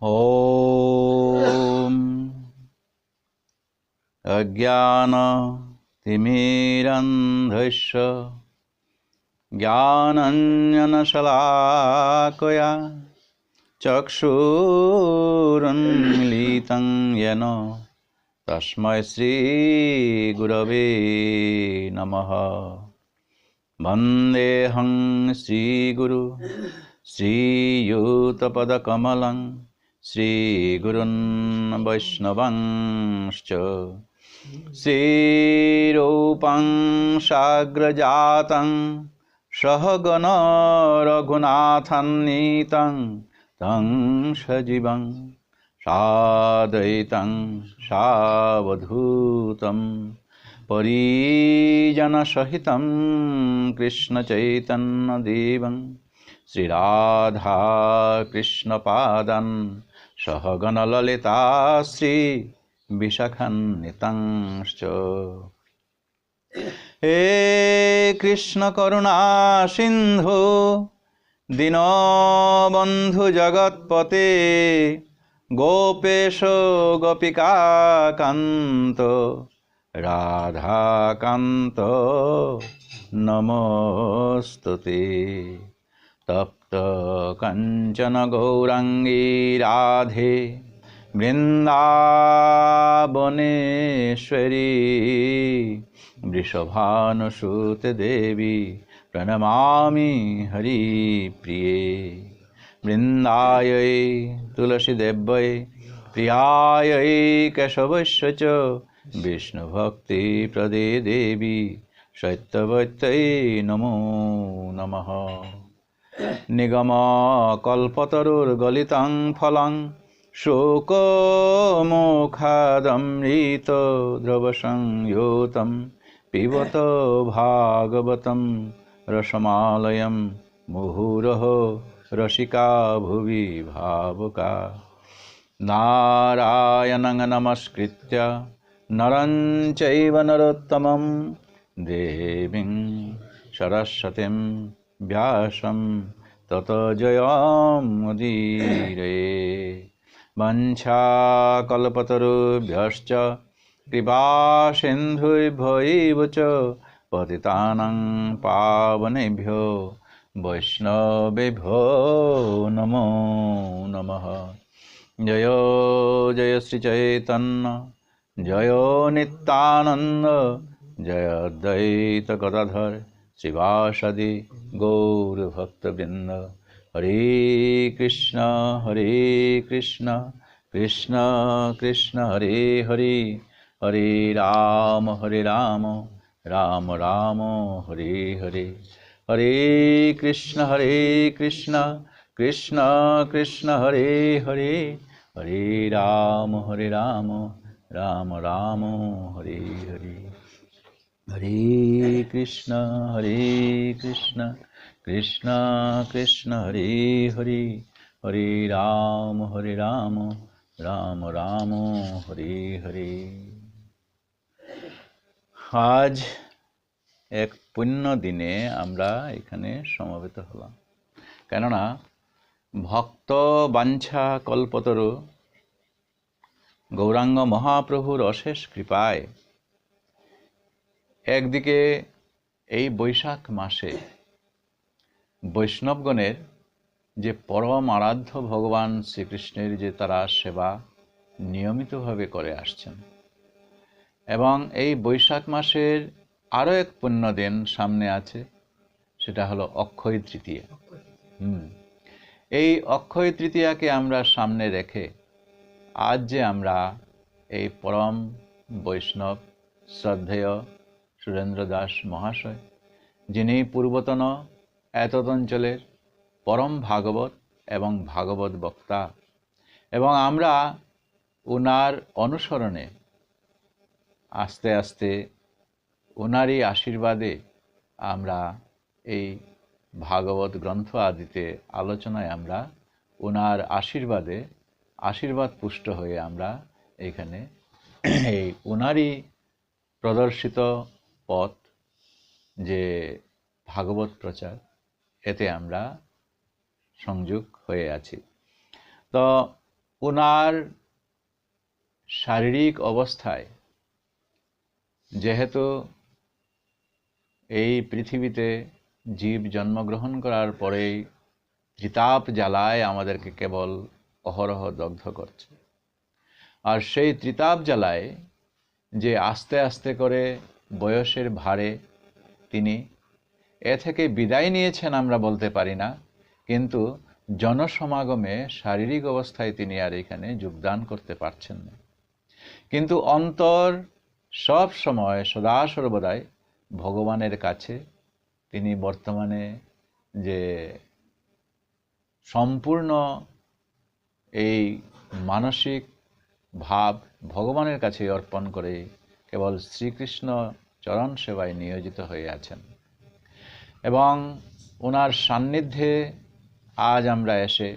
ॐ अज्ञानतिमिरन्धस्य ज्ञानाञ्जनशलाकया चक्षुरुन्मीलितं येन तस्मै श्रीगुरवे नमः। वन्देऽहं श्रीगुरु श्रीयुतपदकमलं श्रीगुरुन् वैष्णवंश्च श्रीरूपं साग्रजातं सहगण रघुनाथान्वितं तं सजीवं साद्वैतं सावधूतं परिजनसहितं कृष्णचैतन्यदेवं श्रीराधा कृष्णपादान् सहगणललिता श्रीविशाखान्वितांश्च। हे कृष्ण करुणा सिन्धु दीनबन्धु जगत्पते गोपेश गोपिका कान्त राधाकान्त नमोस्तुते। तप्त कंचन गौरांगी राधे वृंदावनेश्वरी वृषभानुसुते देवी प्रणमामि हरिप्रिये। वृंदायै तुलसीदेव्यै प्रियायै केशवस्य च विष्णुभक्तिप्रदे देवी सत्यवत्यै नमो नमः। निगमकल्पतरुर्गलितं फलं शोकमोखादमृतद्रवसंयुतं पिबत भागवतं रसमालयं मुहुरहो रसिका भुवि भावुका। नारायणं नमस्कृत्य नरं चैव नरोत्तमं देवीं सरस्वतीं व्यासं ततो जयमुदीरये। वञ्चाकल्पतरुभ्यश्च कृपासिन्धुभ्यैव च पतितानां पावनेभ्यो वैष्णवेभ्यो नमो नमः। जय जय श्री चैतन्य जय नित्यानंद जय अद्वैत गदाधर श्रीवासदि गौर भक्तवृंद। हरे कृष्ण कृष्ण कृष्ण हरे हरे हरे राम राम राम हरे हरे। हरे कृष्ण कृष्ण कृष्ण हरे हरे हरे राम राम राम हरे हरे। हरे कृष्ण कृष्ण कृष्ण हरे हरे हरे राम राम राम हरे हरे। आज एक पुण्य दिने आमरा एखाने समवेत हलाम, केनना भक्त बांछा कल्पतरु गौरांग महाप्रभुर अशेष कृपाय एकदिके এই বৈশাখ মাসে বৈষ্ণবগণের যে পরম আরাধ্য ভগবান শ্রীকৃষ্ণের যে তারা সেবা নিয়মিতভাবে করে আসছেন এবং এই বৈশাখ মাসের আরও এক পুণ্য দিন সামনে আছে, সেটা হলো অক্ষয় তৃতীয়া। এই অক্ষয় তৃতীয়াকে আমরা সামনে রেখে আজ যে আমরা এই পরম বৈষ্ণব শ্রদ্ধেয় সুরেন্দ্র দাস মহাশয়, যিনি পূর্বতন এতদ অঞ্চলের পরম ভাগবত এবং ভাগবত বক্তা, এবং আমরা ওনার অনুসরণে আস্তে আস্তে ওনারই আশীর্বাদে আমরা এই ভাগবত গ্রন্থ আদিতে আলোচনায় আমরা ওনার আশীর্বাদে আশীর্বাদ পুষ্ট হয়ে আমরা এইখানে এই ওনারই প্রদর্শিত পথ যে ভাগবত প্রচার, এতে আমরা সংযোগ হয়ে আছি। তো ওনার শারীরিক অবস্থায়, যেহেতু এই পৃথিবীতে জীব জন্মগ্রহণ করার পরেই ত্রিতাপ জ্বালায় আমাদেরকে কেবল অহরহ দগ্ধ করছে, আর সেই ত্রিতাপ জ্বালায় যে আস্তে আস্তে করে বয়সের ভারে তিনি এ থেকে বিদায় নিয়েছেন আমরা বলতে পারি না, কিন্তু জনসমাগমে শারীরিক অবস্থায় তিনি আর এখানে যোগদান করতে পারছেন না। কিন্তু অন্তর সব সময় সদা সর্বদাই ভগবানের কাছে তিনি বর্তমানে যে সম্পূর্ণ এই মানসিক ভাব ভগবানের কাছে অর্পণ করে কেবল শ্রীকৃষ্ণ চরণ সেবায় নিয়োজিত হয়ে আছেন। এবং ওনার সান্নিধ্যে আজ আমরা এসে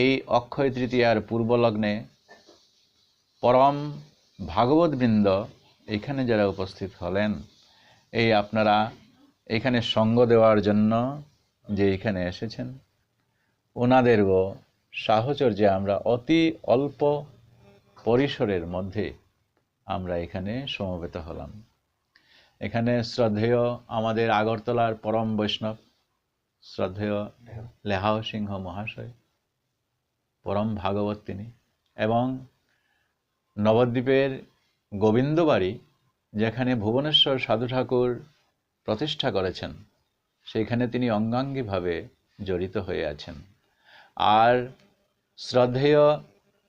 এই অক্ষয় তৃতীয়ার পূর্বলগ্নে পরম ভাগবতবৃন্দ এখানে যারা উপস্থিত হলেন, এই আপনারা এখানে সঙ্গ দেওয়ার জন্য যে এখানে এসেছেন, ওনাদেরও সাহচর্যে আমরা অতি অল্প পরিসরের মধ্যে আমরা এখানে সমবেত হলাম। এখানে শ্রদ্ধেয় আমাদের আগরতলার পরম বৈষ্ণব শ্রদ্ধেয় লেহাও সিংহ মহাশয়, পরম ভাগবত তিনি, এবং নবদ্বীপের গোবিন্দবাড়ি যেখানে ভুবনেশ্বর সাধু ঠাকুর প্রতিষ্ঠা করেছেন, সেইখানে তিনি অঙ্গাঙ্গিভাবে জড়িত হয়ে আছেন। আর শ্রদ্ধেয়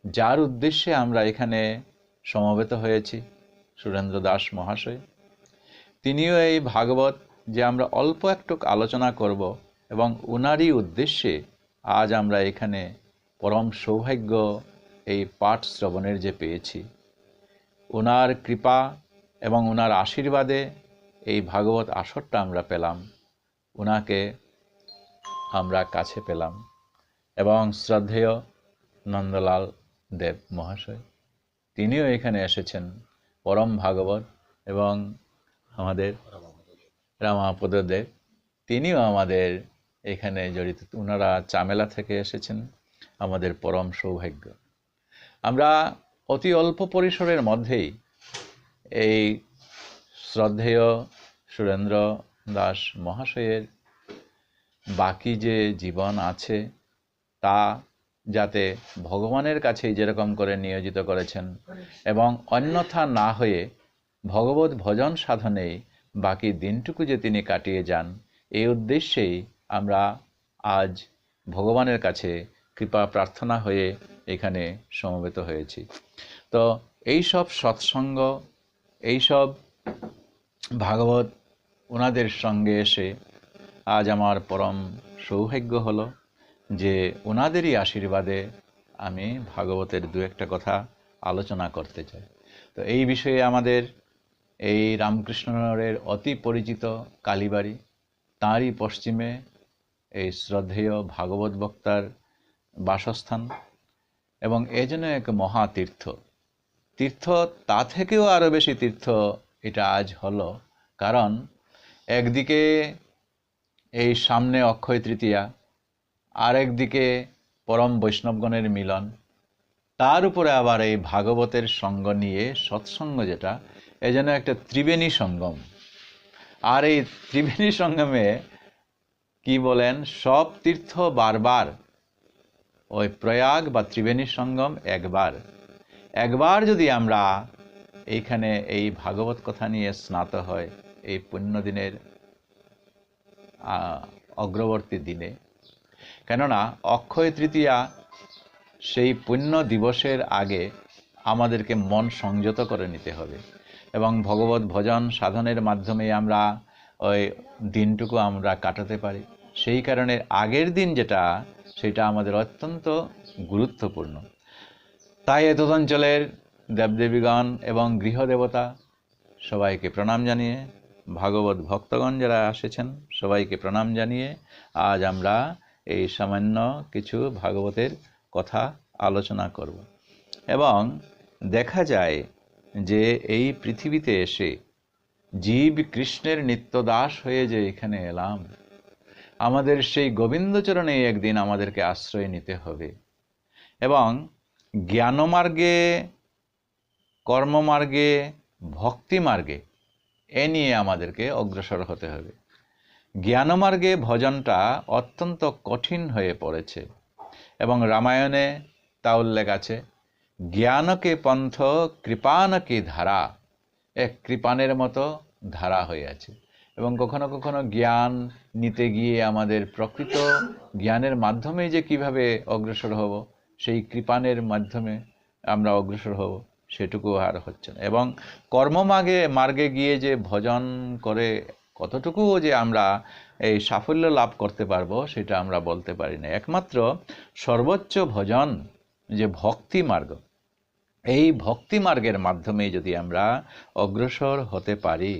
যার উদ্দেশ্যে আমরা এখানে সমবেত হয়েছি, সুরেন্দ্র দাস মহাশয়, তিনিও এই ভাগবত যে আমরা অল্প একটু আলোচনা করব, এবং উনারই উদ্দেশ্যে আজ আমরা এখানে পরম সৌভাগ্য এই পাঠ শ্রবণের যে পেয়েছি, ওনার কৃপা এবং ওনার আশীর্বাদে এই ভাগবত আসরটা আমরা পেলাম, ওনাকে আমরা কাছে পেলাম। এবং শ্রদ্ধেয় নন্দলাল দেব মহাশয়, তিনিও এখানে এসেছেন, পরম ভাগবত, এবং আমাদের রামাপদ দেব, তিনিও আমাদের এখানে জড়িত। ওনারা চামেলা থেকে এসেছেন, আমাদের পরম সৌভাগ্য। আমরা অতি অল্প পরিসরের মধ্যেই এই শ্রদ্ধেয় সুরেন্দ্র দাস মহাশয়ের বাকি যে জীবন আছে তা যাতে ভগবানের কাছেই যেরকম করে নিয়োজিত করেছেন, এবং অন্যথা না হয়ে ভগবত ভজন সাধনেই বাকি দিনটুকু যে তিনি কাটিয়ে যান, এই উদ্দেশ্যেই আমরা আজ ভগবানের কাছে কৃপা প্রার্থনা হয়ে এখানে সমবেত হয়েছি। তো এই সব সৎসঙ্গ, এই সব ভাগবত ওনাদের সঙ্গে এসে আজ আমার পরম সৌভাগ্য হলো যে ওনাদেরই আশীর্বাদে আমি ভাগবতের দু একটা কথা আলোচনা করতে চাই। তো এই বিষয়ে আমাদের এই রামকৃষ্ণনগরের অতি পরিচিত কালীবাড়ি, তাঁরই পশ্চিমে এই শ্রদ্ধেয় ভাগবত বক্তার বাসস্থান, এবং এ যেন এক মহাতীর্থ। তীর্থ তা থেকেও আরও বেশি তীর্থ এটা আজ হলো, কারণ একদিকে এই সামনে অক্ষয় তৃতীয়া, আর একদিকে পরম বৈষ্ণবগণের মিলন, তার উপরে আবার এই ভাগবতের সঙ্গ নিয়ে সৎসঙ্গ, যেটা এ যেন একটা ত্রিবেণী সঙ্গম। আর এই ত্রিবেণী সঙ্গমে কি বলেন, সব তীর্থ বারবার, ওই প্রয়াগ বা ত্রিবেণী সঙ্গম একবার যদি আমরা এইখানে এই ভাগবত কথা নিয়ে স্নাত হয় এই পুণ্যদিনের অগ্রবর্তী দিনে, কেননা অক্ষয় তৃতীয়া সেই পুণ্য দিবসের আগে আমাদেরকে মন সংযত করে নিতে হবে, এবং ভগবত ভজন সাধনের মাধ্যমে আমরা ওই দিনটুকু আমরা কাটাতে পারি। সেই কারণে আগের দিন যেটা, সেটা আমাদের অত্যন্ত গুরুত্বপূর্ণ। তাই এতদঞ্চলের দেবদেবীগণ এবং গৃহদেবতা সবাইকে প্রণাম জানিয়ে, ভাগবত ভক্তগণ যারা এসেছেন সবাইকে প্রণাম জানিয়ে আজ আমরা এই সামান্য কিছু ভাগবতের কথা আলোচনা করব। এবং দেখা যায় যে এই পৃথিবীতে এসে জীব কৃষ্ণের নিত্যদাস হয়ে যে এখানে এলাম, আমাদের সেই গোবিন্দচরণে একদিন আমাদেরকে আশ্রয় নিতে হবে। এবং জ্ঞানমার্গে, কর্মমার্গে, ভক্তিমার্গে এ নিয়ে আমাদেরকে অগ্রসর হতে হবে। জ্ঞানমার্গে ভজনটা অত্যন্ত কঠিন হয়ে পড়েছে এবং রামায়ণে তা উল্লেখ আছে, জ্ঞানকে পন্থ কৃপানকে ধারা, এক কৃপানের মতো ধারা হয়ে আছে। এবং কখনো কখনো জ্ঞান নিতে গিয়ে আমাদের প্রকৃত জ্ঞানের মাধ্যমে যে কিভাবে অগ্রসর হব, সেই কৃপানের মাধ্যমে আমরা অগ্রসর হব, সেটুকু আর হচ্ছে না। এবং মার্গে গিয়ে যে ভজন করে কতটুকু যে আমরা এই সাফল্য লাভ করতে পারবো, সেটা আমরা বলতে পারি না। একমাত্র সর্বোচ্চ ভজন যে ভক্তি মার্গ, এই ভক্তি মার্গের মাধ্যমে যদি আমরা অগ্রসর হতে পারি,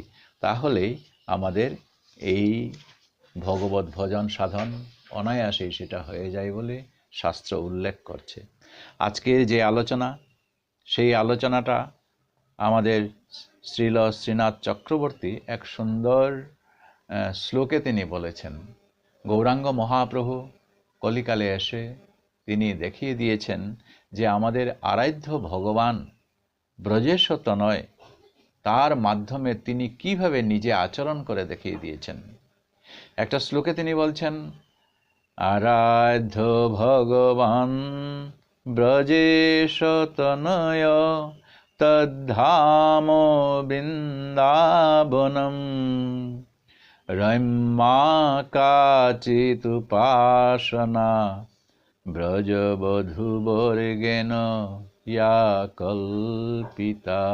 তাহলেই আমাদের এই ভগবত ভজন সাধন অনায়াসেই সেটা হয়ে যায় বলে শাস্ত্র উল্লেখ করছে। আজকের যে আলোচনা, সেই আলোচনাটা আমাদের শ্রীল শ্রীনাথ চক্রবর্তী এক সুন্দর শ্লোকে তিনি বলেছেন। গৌরাঙ্গ মহাপ্রভু কলিকালে এসে তিনি দেখিয়ে দিয়েছেন যে আমাদের আরাধ্য ভগবান ব্রজেশ তনয়, তার মাধ্যমে তিনি কিভাবে নিজে আচরণ করে দেখিয়ে দিয়েছেন। একটা শ্লোকে তিনি বলছেন, আরাধ্য ভগবান ব্রজেশ তনয় তদ্ধাম বৃন্দাবনম রম্যা কাচিতুপাসনা ব্রজবধূবর্গেণ ইয়া কল্পিতা।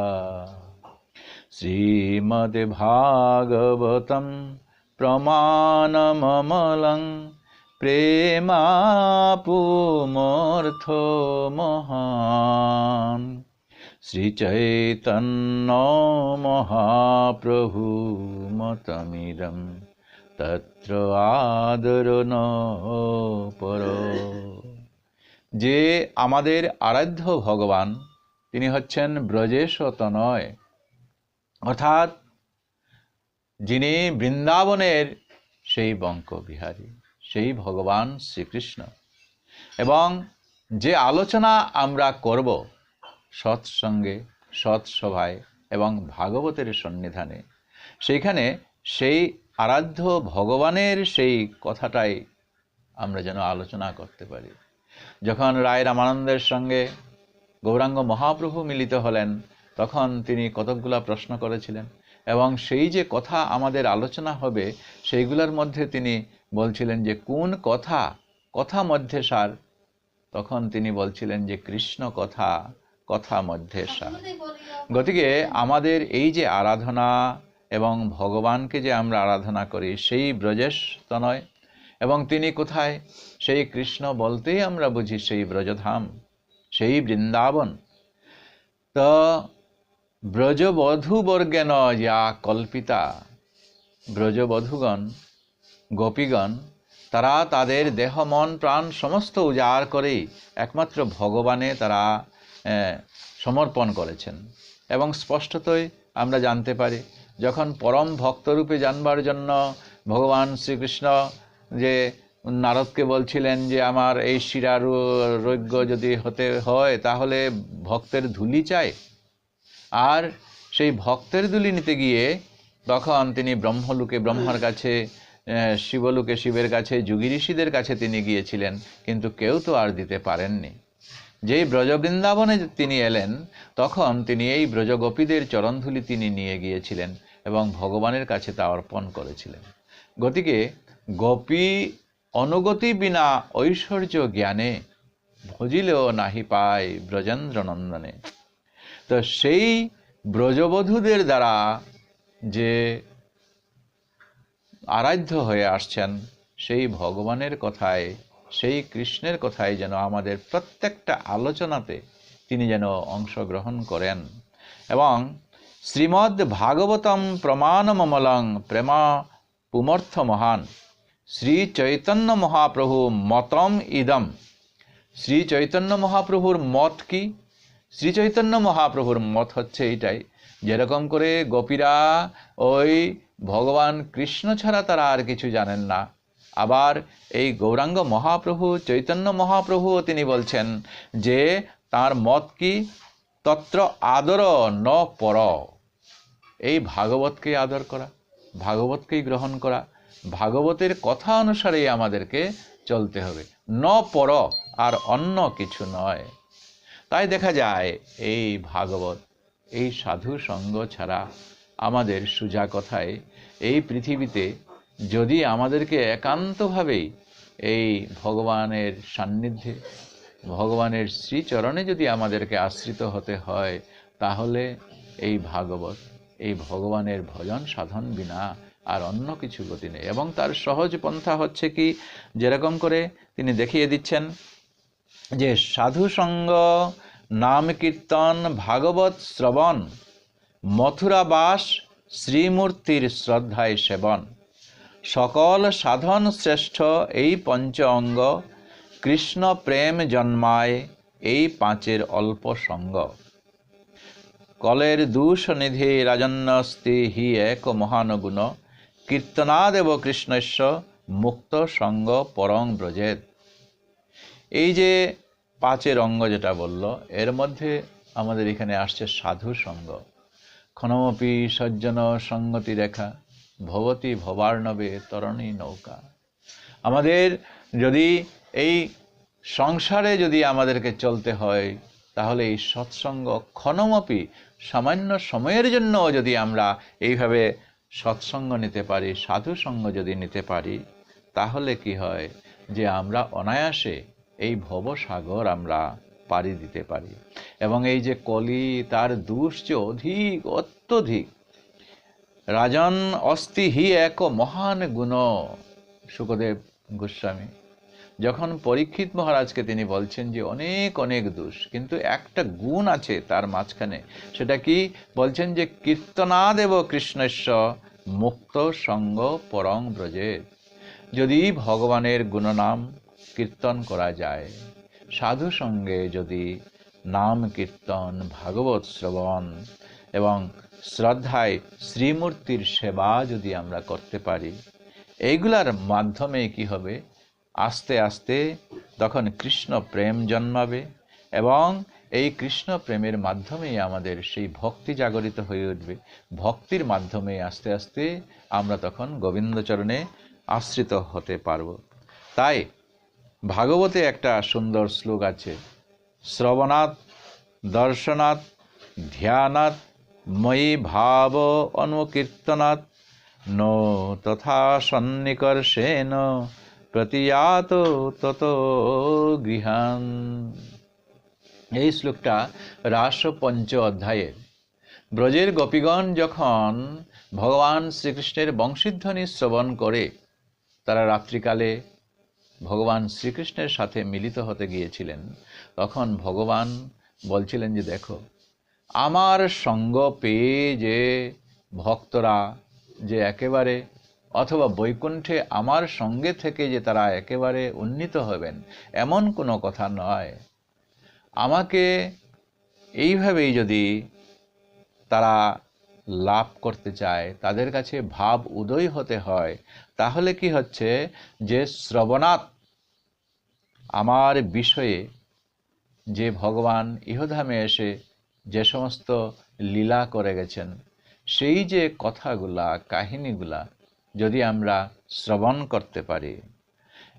শ্রীমদ্ভাগবতম প্রমাণমমলং প্রেমাপুমর্থ মহান শ্রীচৈতন্য মহাপ্রভু মতমিদম তত্র আদরণ পর। যে আমাদের আরাধ্য ভগবান, তিনি হচ্ছেন ব্রজেশ তনয়, অর্থাৎ যিনি বৃন্দাবনের সেই বঙ্কবিহারী, সেই ভগবান শ্রীকৃষ্ণ। এবং যে আলোচনা আমরা করব সৎসঙ্গে, সৎসভায় এবং ভাগবতের সন্নিধানে, সেইখানে সেই আরাধ্য ভগবানের সেই কথাটাই আমরা যেন আলোচনা করতে পারি। যখন রায় রামানন্দের সঙ্গে গৌরাঙ্গ মহাপ্রভু মিলিত হলেন, তখন তিনি কতকগুলা প্রশ্ন করেছিলেন এবং সেই যে কথা আমাদের আলোচনা হবে, সেইগুলোর মধ্যে তিনি বলছিলেন যে কোন কথা মধ্যে সার। তখন তিনি বলছিলেন যে কৃষ্ণ কথা মধ্যে সার। গতিকে আমাদের এই যে আরাধনা এবং ভগবানকে যে আমরা আরাধনা করি, সেই ব্রজেশ তনয়, এবং তিনি কোথায়, সেই কৃষ্ণ বলতেই আমরা বুঝি সেই ব্রজধাম, সেই বৃন্দাবন। তো ব্রজবধূবর্গেণ ইয়া কল্পিতা, ব্রজবধূগণ, গোপীগণ, তারা তাদের দেহ মন প্রাণ সমস্ত উজাড় করেই একমাত্র ভগবানে তারা সমর্পণ করেছেন। এবং স্পষ্টতই আমরা জানতে পারি, যখন পরম ভক্তরূপে জানবার জন্য ভগবান শ্রীকৃষ্ণ যে নারদকে বলছিলেন যে আমার এই শিরারোগ্য যদি হতে হয়, তাহলে ভক্তের ধুলি চাই, আর সেই ভক্তের ধুলি নিতে গিয়ে তখন তিনি ব্রহ্মলোকে ব্রহ্মার কাছে, শিবলোকে শিবের কাছে, যোগী ঋষিদের কাছে তিনি গিয়েছিলেন, কিন্তু কেউ তো আর দিতে পারেননি। যেই ব্রজবৃন্দাবনে তিনি এলেন, তখন তিনি এই ব্রজগোপীদের চরণধুলি তিনি নিয়ে গিয়েছিলেন এবং ভগবানের কাছে তা অর্পণ করেছিলেন। গতিকে গোপী অনুগতি বিনা ঐশ্বর্য জ্ঞানে ভজিলেও নাহি পায় ব্রজেন্দ্র নন্দনে। তো সেই ব্রজবধূদের দ্বারা যে আরাধ্য হয়ে আসছেন, সেই ভগবানের কথায়, সেই কৃষ্ণের কথায় যেন আমাদের প্রত্যেকটা আলোচনাতে তিনি যেন অংশগ্রহণ করেন। এবং শ্রীমদ্ ভাগবতম প্রমাণমমলং প্রেমা পুমর্থ মহান শ্রী চৈতন্য মহাপ্রভু মতম ইদম। শ্রী চৈতন্য মহাপ্রভুর মত কি? শ্রী চৈতন্য মহাপ্রভুর মত হচ্ছে এইটাই, যেরকম করে গোপীরা ওই ভগবান কৃষ্ণ ছাড়া তারা আর কিছু জানেন না, আবার এই গৌরাঙ্গ মহাপ্রভু চৈতন্য মহাপ্রভুও তিনি বলছেন যে তার মত কি, তত্র আদর ন পর। এই ভাগবতকে আদর করা, ভাগবতকেই গ্রহণ করা, ভাগবতের কথা অনুসারেই আমাদেরকে চলতে হবে, ন পর, আর অন্য কিছু নয়। তাই দেখা যায় এই ভাগবত, এই সাধু সঙ্গ ছাড়া আমাদের সোজা কথায় এই পৃথিবীতে যদি আমাদেরকে একান্তভাবেই এই ভগবানের সান্নিধ্যে, ভগবানের শ্রীচরণে যদি আমাদেরকে আশ্রিত হতে হয়, তাহলে এই ভাগবত, এই ভগবানের ভজন সাধন বিনা আর অন্য কিছু গতি নেই। এবং তার সহজ পন্থা হচ্ছে কি, যেরকম করে তিনি দেখিয়ে দিচ্ছেন যে সাধু সঙ্গ, নাম কীর্তন, ভাগবত শ্রবণ, মথুরাবাস, শ্রীমূর্তির শ্রদ্ধায় সেবন, সকল সাধন শ্রেষ্ঠ এই পঞ্চ অঙ্গ, কৃষ্ণ প্রেম জন্মায় এই পাঁচের অল্প সঙ্গ, কলের দূষ নিধি রাজন্যস্তি হি এক মহান গুণ, কীর্তনাদেব কৃষ্ণস্য মুক্ত সঙ্গ পরং ব্রজেদ। এই যে পাঁচের অঙ্গ যেটা বলল, এর মধ্যে আমাদের এখানে আসছে সাধু সঙ্গ। ক্ষণমপি সজ্জন সঙ্গতি রেখা, ভবতি ভবার্ণবে তরণী নৌকা। আমাদের যদি এই সংসারে যদি আমাদেরকে চলতে হয়, তাহলে এই সৎসঙ্গ ক্ষণমপি, সামান্য সময়ের জন্য যদি আমরা এইভাবে সৎসঙ্গ নিতে পারি, সাধু সঙ্গ যদি নিতে পারি, তাহলে কি হয় যে আমরা অনায়াসে এই ভবসাগর আমরা পাড়ি দিতে পারি। এবং এই যে কলি, তার দোষ যে অধিক, অত্যধিক, রাজন অস্তি হি এক মহান গুণ। শুকদেব গোস্বামী যখন পরীক্ষিত মহারাজকে তিনি বলছেন যে অনেক অনেক দোষ, কিন্তু একটা গুণ আছে তার মাঝখানে, সেটা কি বলছেন যে কীর্তনাদেব কৃষ্ণস্য মুক্ত সঙ্গ পরং ব্রজে। যদি ভগবানের গুণনাম কীর্তন করা যায়, সাধু সঙ্গে যদি নাম কীর্তন, ভাগবত শ্রবণ এবং শ্রদ্ধায় শ্রীমূর্তির সেবা যদি আমরা করতে পারি, এইগুলার মাধ্যমে কি হবে, আস্তে আস্তে তখন কৃষ্ণ প্রেম জন্মাবে এবং এই কৃষ্ণ প্রেমের মাধ্যমেই আমাদের সেই ভক্তি জাগরিত হয়ে উঠবে। ভক্তির মাধ্যমে আস্তে আস্তে আমরা তখন গোবিন্দচরণে আশ্রিত হতে পারব। তাই ভাগবতে একটা সুন্দর শ্লোক আছে, শ্রবণাৎ দর্শনাৎ ধ্যানাৎ ময়ি ভাব অনুকীর্তনাৎ নো তথা সন্নিকর্ষেণ প্রতিয়াত তত গৃহান। এই শ্লোকটা রাস পঞ্চ অধ্যায়ের। ব্রজের গোপীগণ যখন ভগবান শ্রীকৃষ্ণের বংশীধ্বনি শ্রবণ করে, তারা রাত্রিকালে ভগবান শ্রীকৃষ্ণের সাথে মিলিত হতে গিয়েছিলেন, তখন ভগবান বলছিলেন যে দেখো, আমার সঙ্গ পেয়ে যে ভক্তরা যে একেবারে, অথবা বৈকুণ্ঠে আমার সঙ্গে থেকে যে তারা একেবারে উন্নীত হবেন, এমন কোনো কথা নয়। আমাকে এইভাবেই যদি তারা লাভ করতে চায়, তাদের কাছে ভাব উদয় হতে হয়, তাহলে কি হচ্ছে যে শ্রবণাৎ, আমার বিষয়ে যে ভগবান ইহধামে এসে যে সমস্ত লীলা করে গেছেন, সেই যে কথাগুলা, কাহিনীগুলা যদি আমরা শ্রবণ করতে পারি,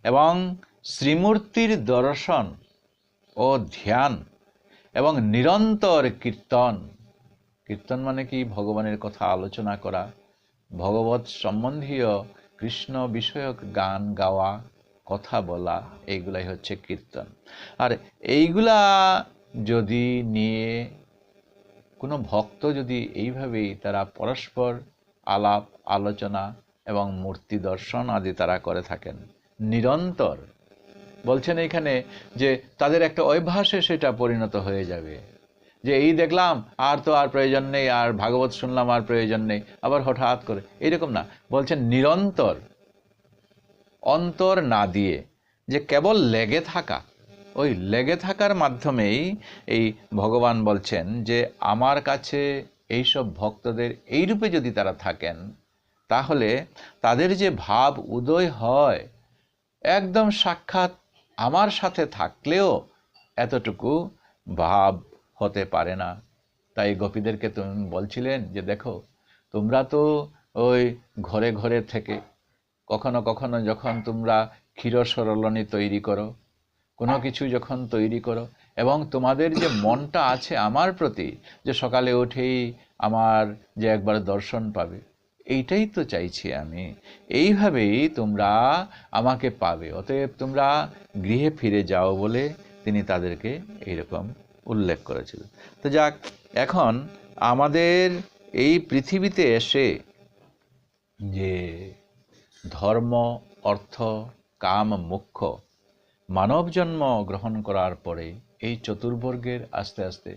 এবং শ্রীমূর্তির দর্শন ও ধ্যান এবং নিরন্তর কীর্তন, কীর্তন মানে কি, ভগবানের কথা আলোচনা করা, ভগবত সম্বন্ধীয় কৃষ্ণ বিষয়ক গান গাওয়া, কথা বলা, এইগুলাই হচ্ছে কীর্তন। আর এইগুলা যদি নিয়ে কোনো ভক্ত যদি এইভাবেই তারা পরস্পর আলাপ আলোচনা এবং মূর্তি দর্শন আদি তারা করে থাকেন নিরন্তর, বলছেন এইখানে যে তাদের একটা অভ্যাসে সেটা পরিণত হয়ে যাবে, যে এই দেখলাম আর তো আর প্রয়োজন নেই, আর ভাগবত শুনলাম আর প্রয়োজন নেই, আবার হঠাৎ করে, এইরকম না। বলছেন নিরন্তর, অন্তর না দিয়ে, যে কেবল লেগে থাকা, ওই লেগে থাকার মাধ্যমেই এই ভগবান বলছেন যে আমার কাছে এইসব ভক্তদের এইরূপে যদি তারা থাকেন, তাহলে তাদের যে ভাব উদয় হয়, একদম সাক্ষাৎ আমার সাথে থাকলেও এতটুকু ভাব হতে পারে না। তাই গোপীদেরকে তুমি বলছিলেন যে দেখো, তোমরা তো ওই ঘরে ঘরে থেকে কখনো কখনো যখন তোমরা ক্ষীরসরলনি তৈরি করো, কোনো কিছু যখন তৈরি করো, এবং তোমাদের যে মনটা আছে আমার প্রতি, যে সকালে উঠেই আমার যে একবার দর্শন পাবে, এইটাই তো চাইছি আমি। এইভাবেই তোমরা আমাকে পাবে, অতএব তোমরা গৃহে ফিরে যাও বলে তিনি তাদেরকে এইরকম উল্লেখ করেছিলেন। তো যাক, এখন আমাদের এই পৃথিবীতে এসে যে ধর্ম, অর্থ, কাম, মোক্ষ মানব জন্ম গ্রহণ করার পরে এই চতুর্বর্গের আস্তে আস্তে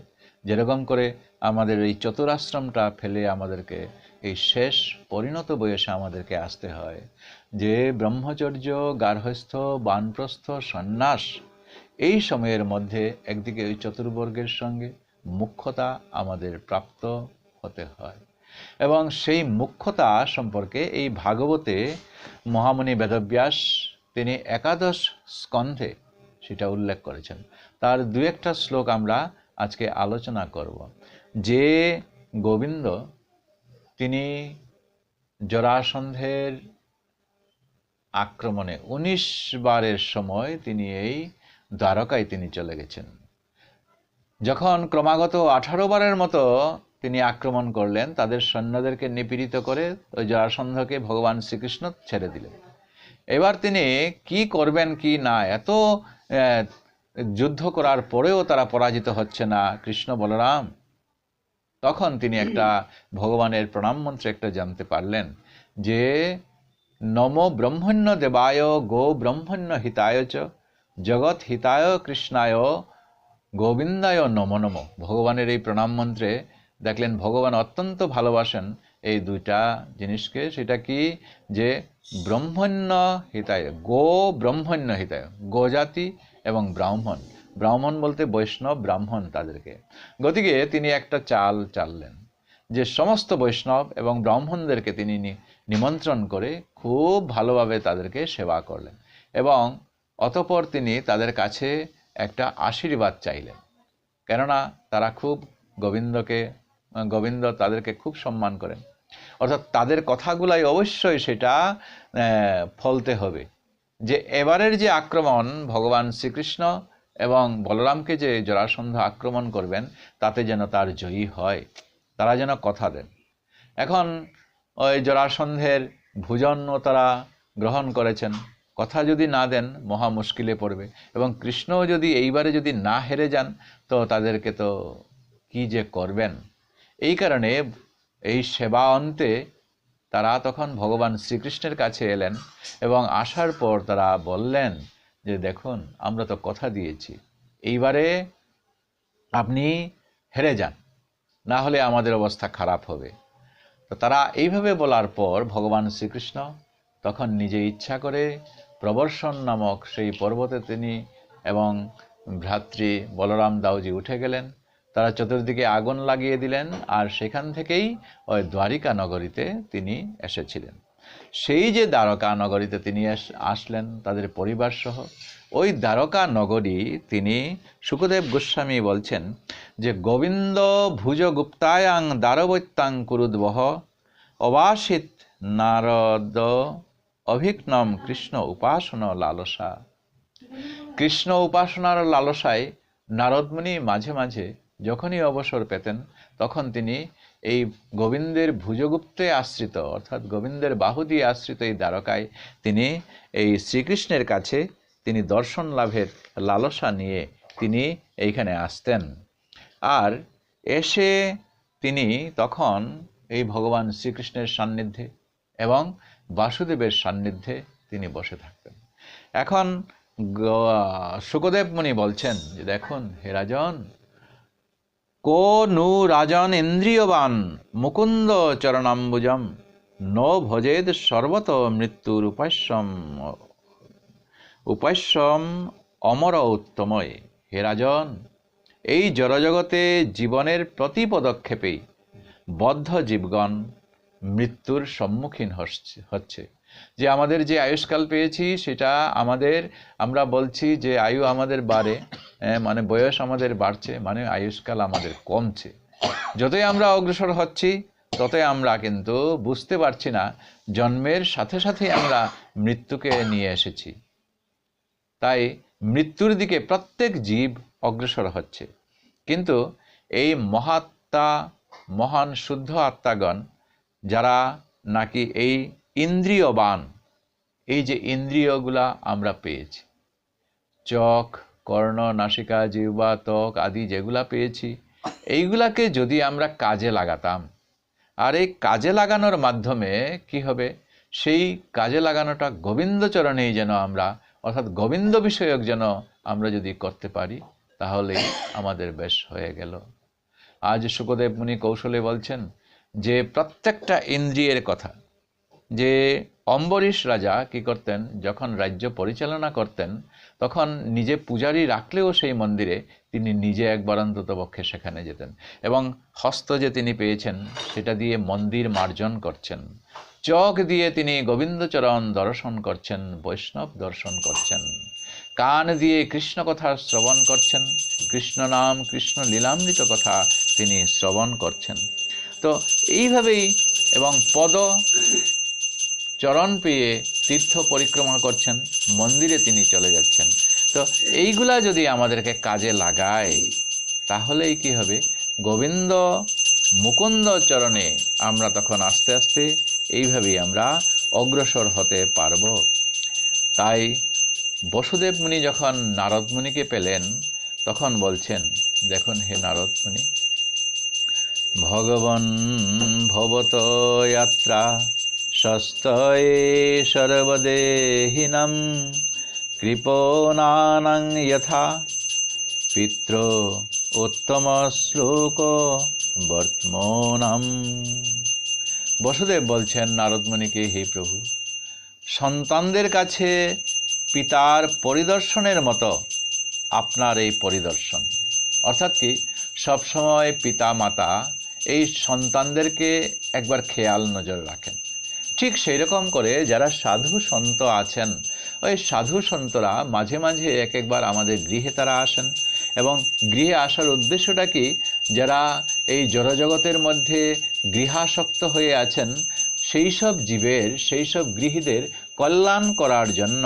যেরকম করে আমাদের এই চতুরাশ্রমটা ফেলে আমাদেরকে এই শেষ পরিণত বয়সে আমাদেরকে আসতে হয়, যে ব্রহ্মচর্য, গার্হস্থ, বানপ্রস্থ, সন্ন্যাস, এই সময়ের মধ্যে একদিকে ওই চতুর্বর্গের সঙ্গে মুখ্যতা আমাদের প্রাপ্ত হতে হয়। এবং সেই মুখ্যতা সম্পর্কে এই ভাগবতে মহামুনি বেদব্যাস তিনি একাদশ স্কন্ধে সেটা উল্লেখ করেছেন। তার দু একটা শ্লোক আমরা আজকে আলোচনা করব। যে গোবিন্দ তিনি জরাসন্ধের আক্রমণে 19 বারের সময় তিনি এই দ্বারকায় তিনি চলে গেছেন। যখন ক্রমাগত 18 বারের মতো তিনি আক্রমণ করলেন, তাদের সৈন্যদেরকে নিপীড়িত করে ওই জরাসন্ধকে ভগবান শ্রীকৃষ্ণ ছেড়ে দিলেন। এবার তিনি কি করবেন কি না, এত যুদ্ধ করার পরেও তারা পরাজিত হচ্ছে না কৃষ্ণ বলরাম, তখন তিনি একটা ভগবানের প্রণাম মন্ত্র একটা জানতে পারলেন যে নমো ব্রহ্মণ্য দেবায় গো ব্রহ্মণ্য হিতায় চ জগৎ হিতায় কৃষ্ণায় গোবিন্দায় নমো নমো। ভগবানের এই প্রণাম মন্ত্রে দেখলেন ভগবান অত্যন্ত ভালোবাসেন এই দুইটা জিনিসকে। সেটা কি, যে ব্রহ্মণ্য হিতায়, গো ব্রহ্মণ্য হিতায়, গোজাতি এবং ব্রাহ্মণ, ব্রাহ্মণ বলতে বৈষ্ণব, ব্রাহ্মণ তাদেরকে। গতিকে তিনি একটা চাল চাললেন যে সমস্ত বৈষ্ণব এবং ব্রাহ্মণদেরকে তিনি নিমন্ত্রণ করে খুব ভালোভাবে তাদেরকে সেবা করলেন, এবং অতঃপর তিনি তাদের কাছে একটা আশীর্বাদ চাইলেন। কেননা তারা খুব গোবিন্দ তাদেরকে খুব সম্মান করেন, অর্থাৎ তাদের কথাগুলাই অবশ্যই সেটা ফলতে হবে, যে এবারের যে আক্রমণ ভগবান শ্রীকৃষ্ণ এবং বলরামকে যে জরাসন্ধ আক্রমণ করবেন, তাতে যেন তার জয়ী হয়, তারা যেন কথা দেন। এখন ওই জরাসন্ধের ভোজনও তারা গ্রহণ করেছেন, কথা যদি না দেন মহা মুশকিলে পড়বে, এবং কৃষ্ণও যদি এইবারে যদি না হেরে যান তো তাদেরকে তো কি যে করবেন। এই কারণে এই সেবা অন্তে তারা তখন ভগবান শ্রীকৃষ্ণের কাছে এলেন, এবং আসার পর তারা বললেন যে দেখুন, আমরা তো কথা দিয়েছি, এইবারে আপনি হেরে যান, না হলে আমাদের অবস্থা খারাপ হবে। তো তারা এইভাবে বলার পর ভগবান শ্রীকৃষ্ণ তখন নিজে ইচ্ছা করে প্রবর্ষণ নামক সেই পর্বতে তিনি এবং ভ্রাতৃ বলরাম দাউজি উঠে গেলেন। তারা চতুর্দিকে আগুন লাগিয়ে দিলেন, আর সেখান থেকেই ওই দ্বারিকা নগরীতে তিনি এসেছিলেন। সেই যে দ্বারকা নগরীতে তিনি আসলেন তাদের পরিবার সহ, ওই দ্বারকা নগরী তিনি শুকদেব গোস্বামী বলছেন যে গোবিন্দ ভুজ গুপ্তায়াং দ্বারবৈত্যাং কুরুদ্বহ অবাসিত নারদ অভিঘ্নম কৃষ্ণ উপাসনা লালসা। কৃষ্ণ উপাসনার লালসায় নারদমুনি মাঝে মাঝে যখনই অবসর পেতেন, তখন তিনি এই গোবিন্দের ভুজগুপ্তে আশ্রিত, অর্থাৎ গোবিন্দের বাহু দিয়ে আশ্রিত এই দ্বারকায় তিনি এই শ্রীকৃষ্ণের কাছে তিনি দর্শন লাভের লালসা নিয়ে তিনি এইখানে আসতেন। আর এসে তিনি তখন এই ভগবান শ্রীকৃষ্ণের সান্নিধ্যে এবং বাসুদেবের সান্নিধ্যে তিনি বসে থাকতেন। এখন শুকদেব মুনি বলছেন যে দেখুন হে রাজন, কো নু রাজন ইন্দ্রিয়বান মুকুন্দ চরণাম্বুজম ন ভজেদ সর্বত মৃত্যুর উপাস্যম অমর উত্তময়। হে রাজন, এই জড়জগতে জীবনের প্রতি পদক্ষেপেই বদ্ধ জীবগণ মৃত্যুর সম্মুখীন হচ্ছে, যে আমাদের যে আয়ুষ্কাল পেয়েছি সেটা আমরা বলছি যে আয়ু আমাদের বাড়ে, মানে বয়স আমাদের বাড়ছে, মানে আয়ুষ্কাল আমাদের কমছে। যতই আমরা অগ্রসর হচ্ছি ততই আমরা কিন্তু বুঝতে পারছি না জন্মের সাথে সাথে আমরা মৃত্যুকে নিয়ে এসেছি। তাই মৃত্যুর দিকে প্রত্যেক জীব অগ্রসর হচ্ছে। কিন্তু এই মহান শুদ্ধ আত্মাগণ যারা নাকি এই ইন্দ্রিয়বান, এই যে ইন্দ্রিয়গুলা আমরা পেয়েছি, চোখ, কর্ণ, নাসিকা, জিহ্বা, ত্বক আদি যেগুলা পেয়েছি, এইগুলাকে যদি আমরা কাজে লাগাতাম, আর এই কাজে লাগানোর মাধ্যমে কি হবে, সেই কাজে লাগানোটা গোবিন্দচরণেই যেন আমরা, অর্থাৎ গোবিন্দ বিষয়ক যেন আমরা যদি করতে পারি, তাহলেই আমাদের বেশ হয়ে গেল। আজ শুকদেব মুনি কৌশলে বলছেন যে প্রত্যেকটা ইন্দ্রিয়ের কথা, যে অম্বরীশ রাজা কি করতেন, যখন রাজ্য পরিচালনা করতেন তখন নিজে পূজারী রাখলেও সেই মন্দিরে তিনি নিজে একবার অন্তত পক্ষে সেখানে যেতেন, এবং হস্ত যে তিনি পেয়েছেন সেটা দিয়ে মন্দির মার্জন করছেন, চোখ দিয়ে তিনি গোবিন্দচরণ দর্শন করছেন, বৈষ্ণব দর্শন করছেন, কান দিয়ে কৃষ্ণ কথা শ্রবণ করছেন, কৃষ্ণ নাম কৃষ্ণ লীলামৃত কথা তিনি শ্রবণ করছেন। তো এইভাবেই, এবং পদ চরণ পেয়ে তীর্থ পরিক্রমা করছেন, মন্দিরে তিনি চলে যাচ্ছেন। তো এইগুলা যদি আমাদেরকে কাজে লাগায় তাহলেই কি হবে, গোবিন্দ মুকুন্দ চরণে আমরা তখন আস্তে আস্তে এইভাবেই আমরা অগ্রসর হতে পারব। তাই বসুদেব মুনি যখন নারদ মুনিকে পেলেন তখন বলছেন, দেখুন হে নারদ মুনি, ভগবান ভবত যাত্রা শস্তয়ে সর্বদেহিনাং কৃপণানাং যথা পিতৃ উত্তম শ্লোক বর্তমানম। বসুদেব বলছেন নারদ মুনিকে, হে প্রভু, সন্তানদের কাছে পিতার পরিদর্শনের মতো আপনার এই পরিদর্শন, অর্থাৎ কি সবসময় পিতা মাতা এই সন্তানদেরকে একবার খেয়াল নজর রাখেন। ঠিক সেই রকম করে যারা সাধু সন্ত আছেন, ওই সাধু সন্তরা মাঝে মাঝে একবার আমাদের গৃহে তারা আসেন, এবং গৃহে আসার উদ্দেশ্যটা কি, যারা এই জড়জগতের মধ্যে গৃহাসক্ত হয়ে আছেন সেই সব জীবের, সেই সব গৃহীদের কল্যাণ করার জন্য,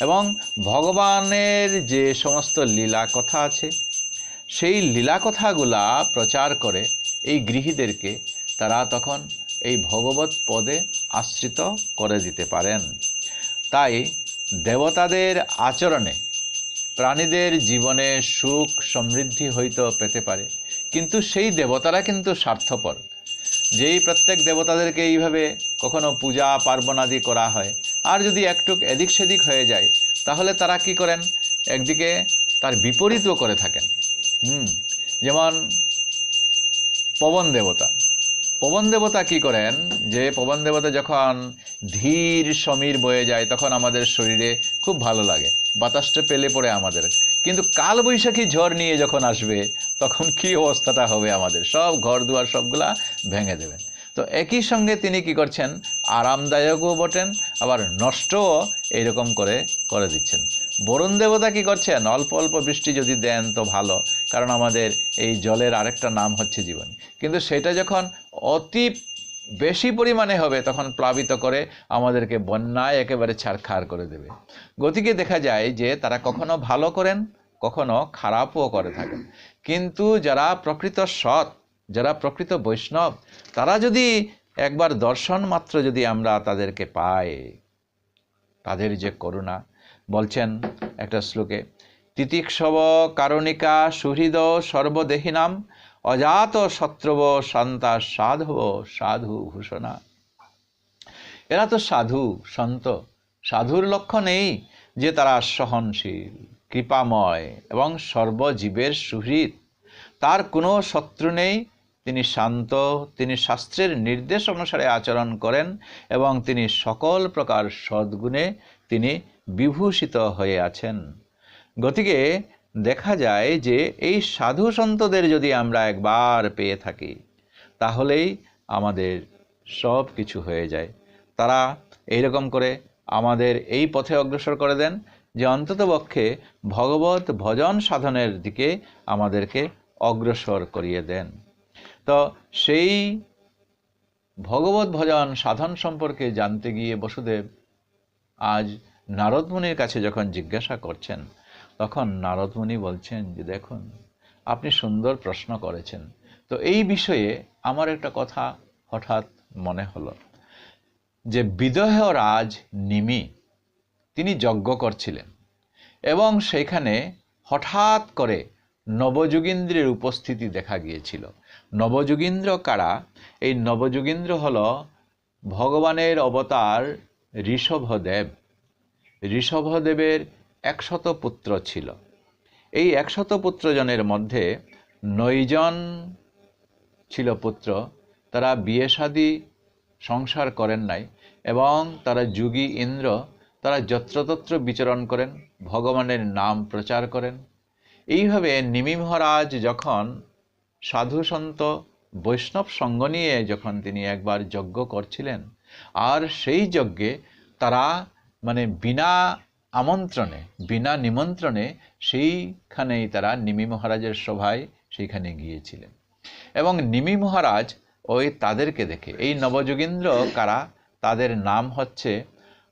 এবং ভগবানের যে সমস্ত লীলা কথা আছে সেই লীলা কথাগুলা প্রচার করে এই গৃহীদেরকে তারা তখন এই ভগবত পদে আশ্রিত করে দিতে পারেন। তাই দেবতাদের আচরণে প্রাণীদের জীবনে সুখ সমৃদ্ধি হয়তো পেতে পারে, কিন্তু সেই দেবতারা কিন্তু স্বার্থপর। যেই প্রত্যেক দেবতাদেরকে এইভাবে কখনো পূজা পার্বণ আদি করা হয়, আর যদি একটু এদিক সেদিক হয়ে যায় তাহলে তারা কি করেন, একদিকে তার বিপরীতও করে থাকেন। যেমন পবন দেবতা কি করেন, যে পবন দেবতা যখন ধীর সমীর বয়ে যায় তখন আমাদের শরীরে খুব ভালো লাগে, বাতাসটা পেলে পড়ে আমাদের, কিন্তু কাল বৈশাখী ঝড় নিয়ে যখন আসবে তখন কি অবস্থাটা হবে, আমাদের সব ঘর দুয়ার সবগুলা ভেঙে দেবেন। তো একই সঙ্গে তিনি কি করছেন, আরামদায়কও বটেন আবার নষ্টও এইরকম করে দিচ্ছেন। বরুণ দেবতা কি করছেন, অল্প অল্প বৃষ্টি যদি দেন তো ভালো, কারণ আমাদের এই জলের আরেকটা নাম হচ্ছে জীবন, কিন্তু সেটা যখন অতি বেশি পরিমাণে হবে তখন প্লাবিত করে আমাদেরকে বন্যায় একেবারে ছারখার করে দেবে। গতিকে দেখা যায় যে তারা কখনো ভালো করেন, কখনো খারাপও করে থাকেন, কিন্তু যারা প্রকৃত সৎ, যারা প্রকৃত বৈষ্ণব, তারা যদি একবার দর্শন মাত্র যদি আমরা তাদেরকে পাই, তাদের যে করুণা, বলছেন একটা শ্লোকে, তিতিক্ষব কারণিকা সুহৃদ সর্বদেহিনাম অজাত শত্রুব শান্তা সাধব সাধু ভূষণা। এরা তো সাধু সন্ত, সাধুর লক্ষণ এই যে তারা সহনশীল, কৃপাময় এবং সর্বজীবের সুহৃদ, তার কোনো শত্রু নেই, তিনি শান্ত, তিনি শাস্ত্রের নির্দেশ অনুসারে আচরণ করেন এবং তিনি সকল প্রকার সদ্গুণে তিনি বিভূষিত হয়ে আছেন। গতিকে দেখা যায় যে এই সাধু সন্তদের যদি আমরা একবার পেয়ে থাকি তাহলেই আমাদের সব কিছু হয়ে যায়। তারা এইরকম করে আমাদের এই পথে অগ্রসর করে দেন যে অন্ততপক্ষে ভগবত ভজন সাধনের দিকে আমাদেরকে অগ্রসর করিয়ে দেন। তো সেই ভগবত ভজন সাধন সম্পর্কে জানতে গিয়ে বসুদেব আজ নারদ মুনির কাছে যখন জিজ্ঞাসা করছেন, তখন নারদ মুনি বলছেন যে দেখুন, আপনি সুন্দর প্রশ্ন করেছেন। তো এই বিষয়ে আমার একটা কথা হঠাৎ মনে হলো যে বিদেহ রাজ নিমি তিনি যজ্ঞ করছিলেন এবং সেখানে হঠাৎ করে নবযোগীন্দ্রের উপস্থিতি দেখা গিয়েছিল। নবযোগীন্দ্র কারা? এই নবযোগীন্দ্র হল ভগবানের অবতার ঋষভদেব। ঋষভদেবের 100 পুত্র ছিল। এই 100 পুত্রজনের মধ্যে 9 জন ছিল পুত্র, তারা বিয়ে শাদী সংসার করেন নাই এবং তারা যোগী ইন্দ্র, তারা যত্রতত্র বিচরণ করেন, ভগবানের নাম প্রচার করেন। এইভাবে নিমি মহারাজ যখন সাধু সন্ত বৈষ্ণব সঙ্গ নিয়ে যখন তিনি একবার যজ্ঞ করছিলেন, আর সেই যজ্ঞে তারা বিনা আমন্ত্রণে বিনা নিমন্ত্রণে সেইখানেই তারা নিমি মহারাজের সভায় সেইখানে গিয়েছিলেন এবং নিমি মহারাজ ওই তাদেরকে দেখে, এই নবযোগীন্দ্র কারা? তাদের নাম হচ্ছে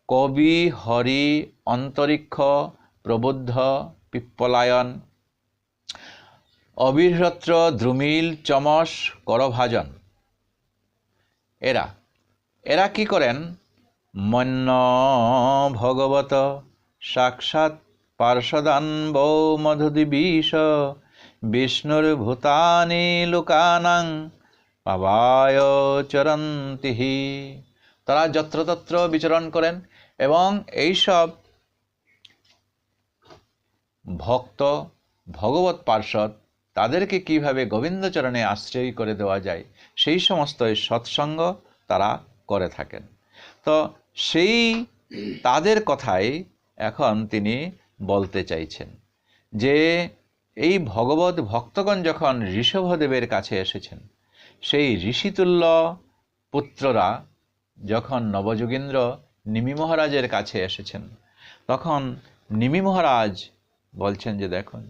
কবি, হরি, অন্তরিক্ষ, প্রবুদ্ধ, পিপ্পলায়ন, অবিহ্রত্র, দ্রুমিল, চমস, করভাজন। এরা কি করেন? মন্য ভগবত সাক্ষাৎ পার্শ্বদানবৌ মধুদিবীশ বিষ্ণুর ভূতানি লোকানাং পাবায় চরন্তিহি। তারা যত্রতত্র বিচরণ করেন এবং এইসব ভক্ত ভগবত পার্ষদ তাদেরকে কিভাবে গোবিন্দচরণে আশ্রয় করে দেওয়া যায় সেই সমস্ত সৎসঙ্গ তারা করে থাকেন। তো সেই তাদের কথাই এখন তিনি বলতে চাইছেন যে এই ভগবত ভক্তগণ যখন ঋষভদেবের কাছে এসেছেন, সেই ঋষিতুল্য পুত্ররা যখন নবযোগীন্দ্র নিমি মহারাজের কাছে এসেছেন, তখন নিমি মহারাজ বলছেন যে দেখুন,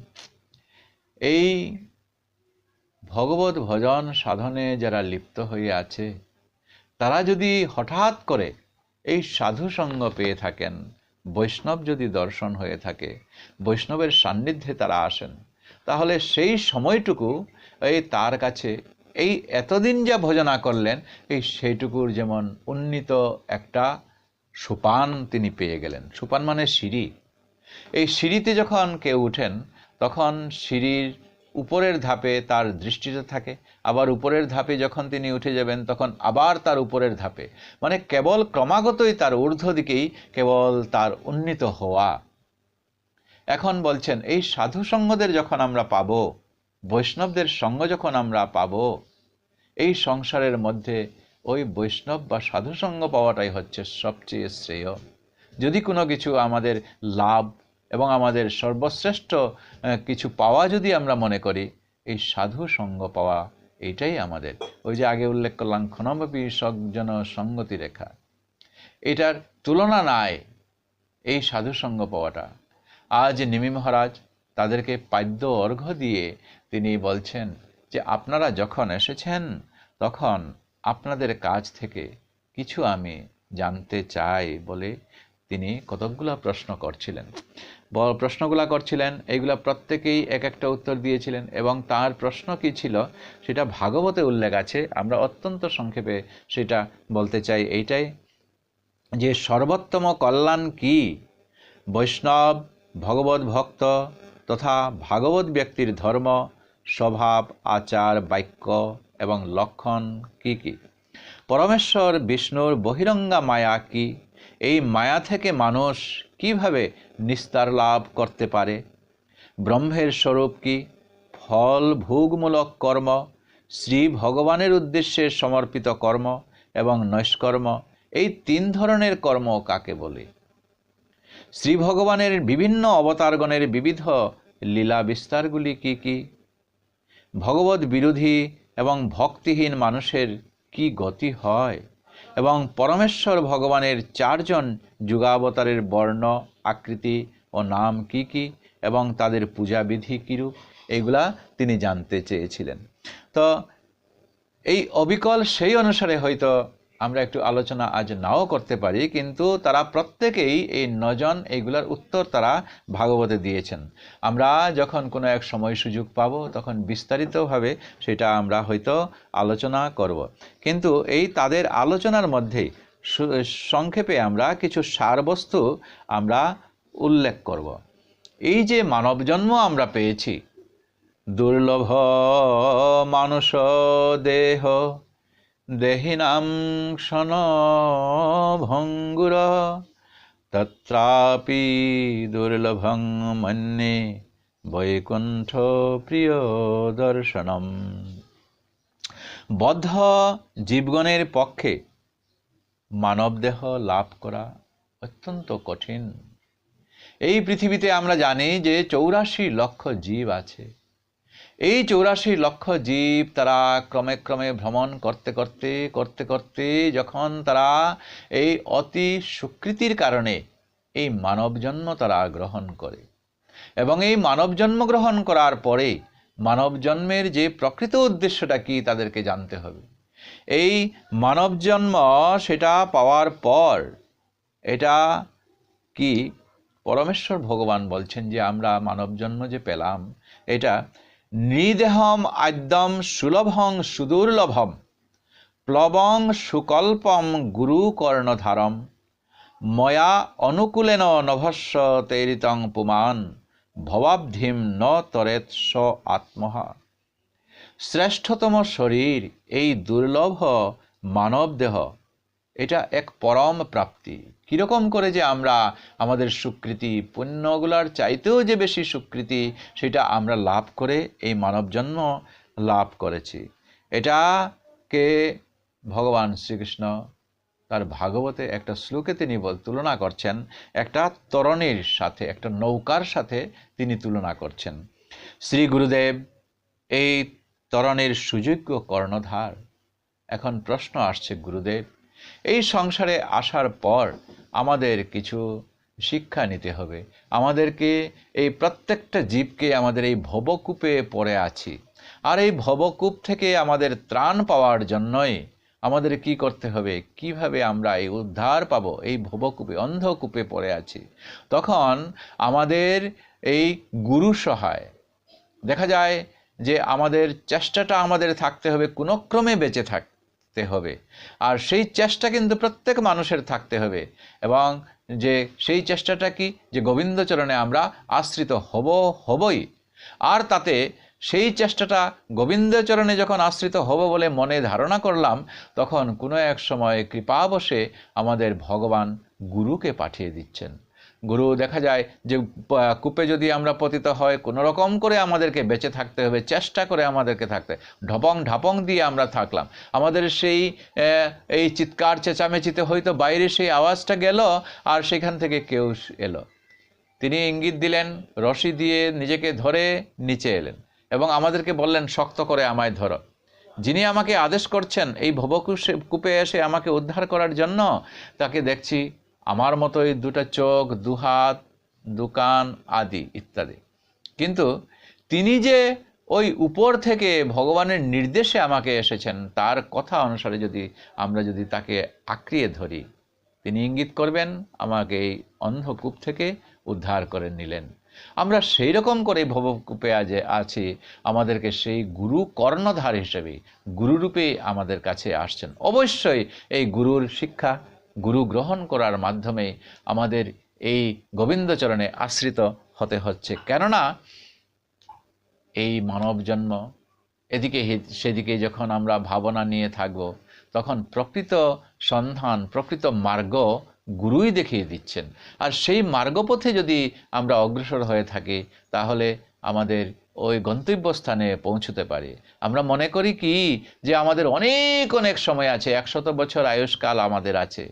এই ভগবত ভজন সাধনে যারা লিপ্ত হয়ে আছে, তারা যদি হঠাৎ করে এই সাধু সঙ্গ পেয়ে থাকেন, বৈষ্ণব যদি দর্শন হয়ে থাকে, বৈষ্ণবের সান্নিধ্যে তারা আসেন, তাহলে সেই সময়টুকু এই তার কাছে এই এতদিন যা ভজনা করলেন এই সেইটুকুর যেমন উন্নীত একটা সোপান তিনি পেয়ে গেলেন। সোপান মানে সিঁড়ি। এই সিঁড়িতে যখন কেউ উঠেন তখন সিঁড়ির উপরের ধাপে তার দৃষ্টিটা থাকে, আবার উপরের ধাপে যখন তিনি উঠে যাবেন তখন আবার তার উপরের ধাপে, কেবল ক্রমাগতই তার ঊর্ধ্ব দিকেই কেবল তার উন্নীত হওয়া। এখন বলছেন এই সাধু সঙ্গদের যখন আমরা পাব, বৈষ্ণবদের সঙ্গ যখন আমরা পাব, এই সংসারের মধ্যে ওই বৈষ্ণব বা সাধু সঙ্গ পাওয়াটাই হচ্ছে সবচেয়ে শ্রেয়। যদি কোনো কিছু আমাদের লাভ এবং আমাদের সর্বশ্রেষ্ঠ কিছু পাওয়া যদি আমরা মনে করি, এই সাধু সঙ্গ পাওয়া এইটাই আমাদের। ওই যে আগে উল্লেখ করলাম ক্ষণমপি সজ্জন সঙ্গতি রেখা, এটার তুলনা নাই এই সাধু সঙ্গ পাওয়াটা। আজ নিমি মহারাজ তাদেরকে পাদ্য অর্ঘ্য দিয়ে তিনি বলছেন যে আপনারা যখন এসেছেন তখন আপনাদের কাছ থেকে কিছু আমি জানতে চাই বলে তিনি কতকগুলা প্রশ্ন করছিলেন। এইগুলা প্রত্যেকেই এক একটা উত্তর দিয়েছিলেন এবং তার প্রশ্ন কি ছিল সেটা ভাগবতে উল্লেখ আছে। আমরা অত্যন্ত সংক্ষেপে সেটা বলতে চাই এইটাই যে সর্বোত্তম কল্যাণ কি? বৈষ্ণব, ভগবত ভক্ত তথা ভাগবত ব্যক্তির ধর্ম, স্বভাব, আচার, বাক্য এবং লক্ষণ কি কি? পরমেশ্বর বিষ্ণুর বহিরঙ্গা মায়া কি? এই মায়া থেকে মানুষ কিভাবে নিস্তার লাভ করতে পারে? ব্রহ্মের স্বরূপ কি? ফল ভোগমূলক কর্ম, শ্রী ভগবানের উদ্দেশ্যে সমর্পিত কর্ম এবং নৈষ্কর্ম, এই 3 ধরনের কর্ম কাকে বলে? শ্রী ভগবানের বিভিন্ন অবতারগণের বিবিধ লীলা বিস্তারগুলি কি কি? ভগবত বিরোধী এবং ভক্তিহীন মানুষের কি গতি হয়? এবং পরমেশ্বর ভগবানের 4জন যুগাবতারের বর্ণ, আকৃতি ও নাম কি কি এবং তাদের পূজাবিধি কীরূপ, এইগুলা তিনি জানতে চেয়েছিলেন। তো এই অবিকল সেই অনুসারে হয়তো আমরা একটু আলোচনা আজ নাও করতে পারি, কিন্তু তারা প্রত্যেকেই এই 9 জন এইগুলার উত্তর তারা ভাগবতে দিয়েছেন। আমরা যখন কোনো এক সময় সুযোগ পাব তখন বিস্তারিতভাবে সেটা আমরা হয়তো আলোচনা করব, কিন্তু এই তাদের আলোচনার মধ্যেই সংক্ষেপে আমরা কিছু সারবস্তু আমরা উল্লেখ করব। এই যে মানব জন্ম আমরা পেয়েছি, দুর্লভ মানুষ দেহ দেহিনাং ক্ষণ ভঙ্গুর তত্রাপি দুর্লভং মন্যে বৈকুণ্ঠ প্রিয় দর্শনম। বদ্ধ জীবগণের পক্ষে মানবদেহ লাভ করা অত্যন্ত কঠিন। এই পৃথিবীতে আমরা জানি যে 84 লক্ষ জীব আছে। এই 84 লক্ষ জীব তারা ক্রমে ক্রমে ভ্রমণ করতে করতে করতে করতে যখন তারা এই অতি সুকৃতির কারণে এই মানব জন্ম তারা গ্রহণ করে, এবং এই মানব জন্ম গ্রহণ করার পরে মানব জন্মের যে প্রকৃত উদ্দেশ্যটা কি তাদেরকে জানতে হবে। এই মানব জন্ম সেটা পাওয়ার পর এটা কি পরমেশ্বর ভগবান বলছেন যে আমরা মানব জন্ম যে পেলাম এটা নিদেহম আদ্যম সুলভং সুদুর্লভম প্লবং সুকল্পম গুরু কর্ণধারম ময়া অনুকূলেন নভস্য তৈরিতং পুমান ভবাব্ধিম ন তরেৎ স আত্মহা। শ্রেষ্ঠতম শরীর এই দুর্লভ মানব দেহ এটা এক পরম প্রাপ্তি। কীরকম করে যে আমরা আমাদের সুকৃতি পুণ্যগুলার চাইতেও যে বেশি সুকৃতি সেটা আমরা লাভ করে এই মানব জন্ম লাভ করেছি। এটাকে ভগবান শ্রীকৃষ্ণ তার ভাগবতে একটা শ্লোকে তিনি তুলনা করছেন একটা তরণীর সাথে, একটা নৌকার সাথে তিনি তুলনা করছেন। শ্রী গুরুদেব এই তরণীর সুযোগ্য কর্ণধার। এখন প্রশ্ন আসছে, গুরুদেব এই সংসারে আসার পর আমাদের কিছু শিক্ষা নিতে হবে। আমাদেরকে এই প্রত্যেকটা জীবকে আমাদের এই ভবকূপে পড়ে আছি, আর এই ভবকূপ থেকে আমাদের ত্রাণ পাওয়ার জন্যই আমাদের কি করতে হবে, কিভাবে আমরা এই উদ্ধার পাবো, এই ভবকূপে অন্ধকূপে পড়ে আছি। তখন আমাদের এই গুরু সহায় দেখা যায় যে আমাদের চেষ্টাটা আমাদের থাকতে হবে কোনো ক্রমে বেঁচে থাকতে হবে, আর সেই চেষ্টা কিন্তু প্রত্যেক মানুষের থাকতে হবে। এবং যে সেই চেষ্টাটা কি, যে গোবিন্দচরণে আমরা আশ্রিত হবই। আর তাতে সেই চেষ্টাটা গোবিন্দচরণে যখন আশ্রিত হব বলে মনে ধারণা করলাম, তখন কোনো এক সময় কৃপাবশে আমাদের ভগবান গুরুকে পাঠিয়ে দিচ্ছেন। গুরু দেখা যায় যে কূপে যদি আমরা পতিত হয় কোনো রকম করে আমাদেরকে বেঁচে থাকতে হবে, চেষ্টা করে আমাদেরকে থাকতে, ঢপং দিয়ে আমরা থাকলাম। আমাদের সেই এই চিৎকার চেঁচামেচিতে হয়তো বাইরে সেই আওয়াজটা গেল, আর সেখান থেকে কেউ এলো, তিনি ইঙ্গিত দিলেন, রশি দিয়ে নিজেকে ধরে নিচে এলেন এবং আমাদেরকে বললেন, শক্ত করে আমায় ধরো। যিনি আমাকে আদেশ করছেন এই ভবকূপে এসে আমাকে উদ্ধার করার জন্য, তাকে দেখছি আমার মতোই দুটো চোখ, দুহাত, দুকান আদি ইত্যাদি। কিন্তু তিনি যে ওই উপর থেকে ভগবানের নির্দেশে আমাকে এসেছেন, তার কথা অনুসারে আমরা যদি তাকে আঁকড়িয়ে ধরি, তিনি ইঙ্গিত করবেন, আমাকে এই অন্ধকূপ থেকে উদ্ধার করে নিলেন। আমরা সেই রকম করে ভবকূপে আছি, আমাদেরকে সেই গুরু কর্ণধার হিসেবে গুরুরূপে আমাদের কাছে আসছেন। অবশ্যই এই গুরুর শিক্ষা, গুরু গ্রহণ করার মাধ্যমে আমাদের এই গোবিন্দচরণে আশ্রিত হতে হচ্ছে। কেননা এই মানব জন্ম এদিকে সেদিকে যখন আমরা ভাবনা নিয়ে থাকব, তখন প্রকৃত সন্ধান, প্রকৃত মার্গ গুরুই দেখিয়ে দিচ্ছেন। আর সেই মার্গপথে যদি আমরা অগ্রসর হয়ে থাকি, তাহলে আমাদের ওই গন্তব্যস্থানে পৌঁছতে পারি। আমরা মনে করি কি যে আমাদের অনেক সময় আছে, 100 বছর আয়ুষ্কাল আমাদের আছে।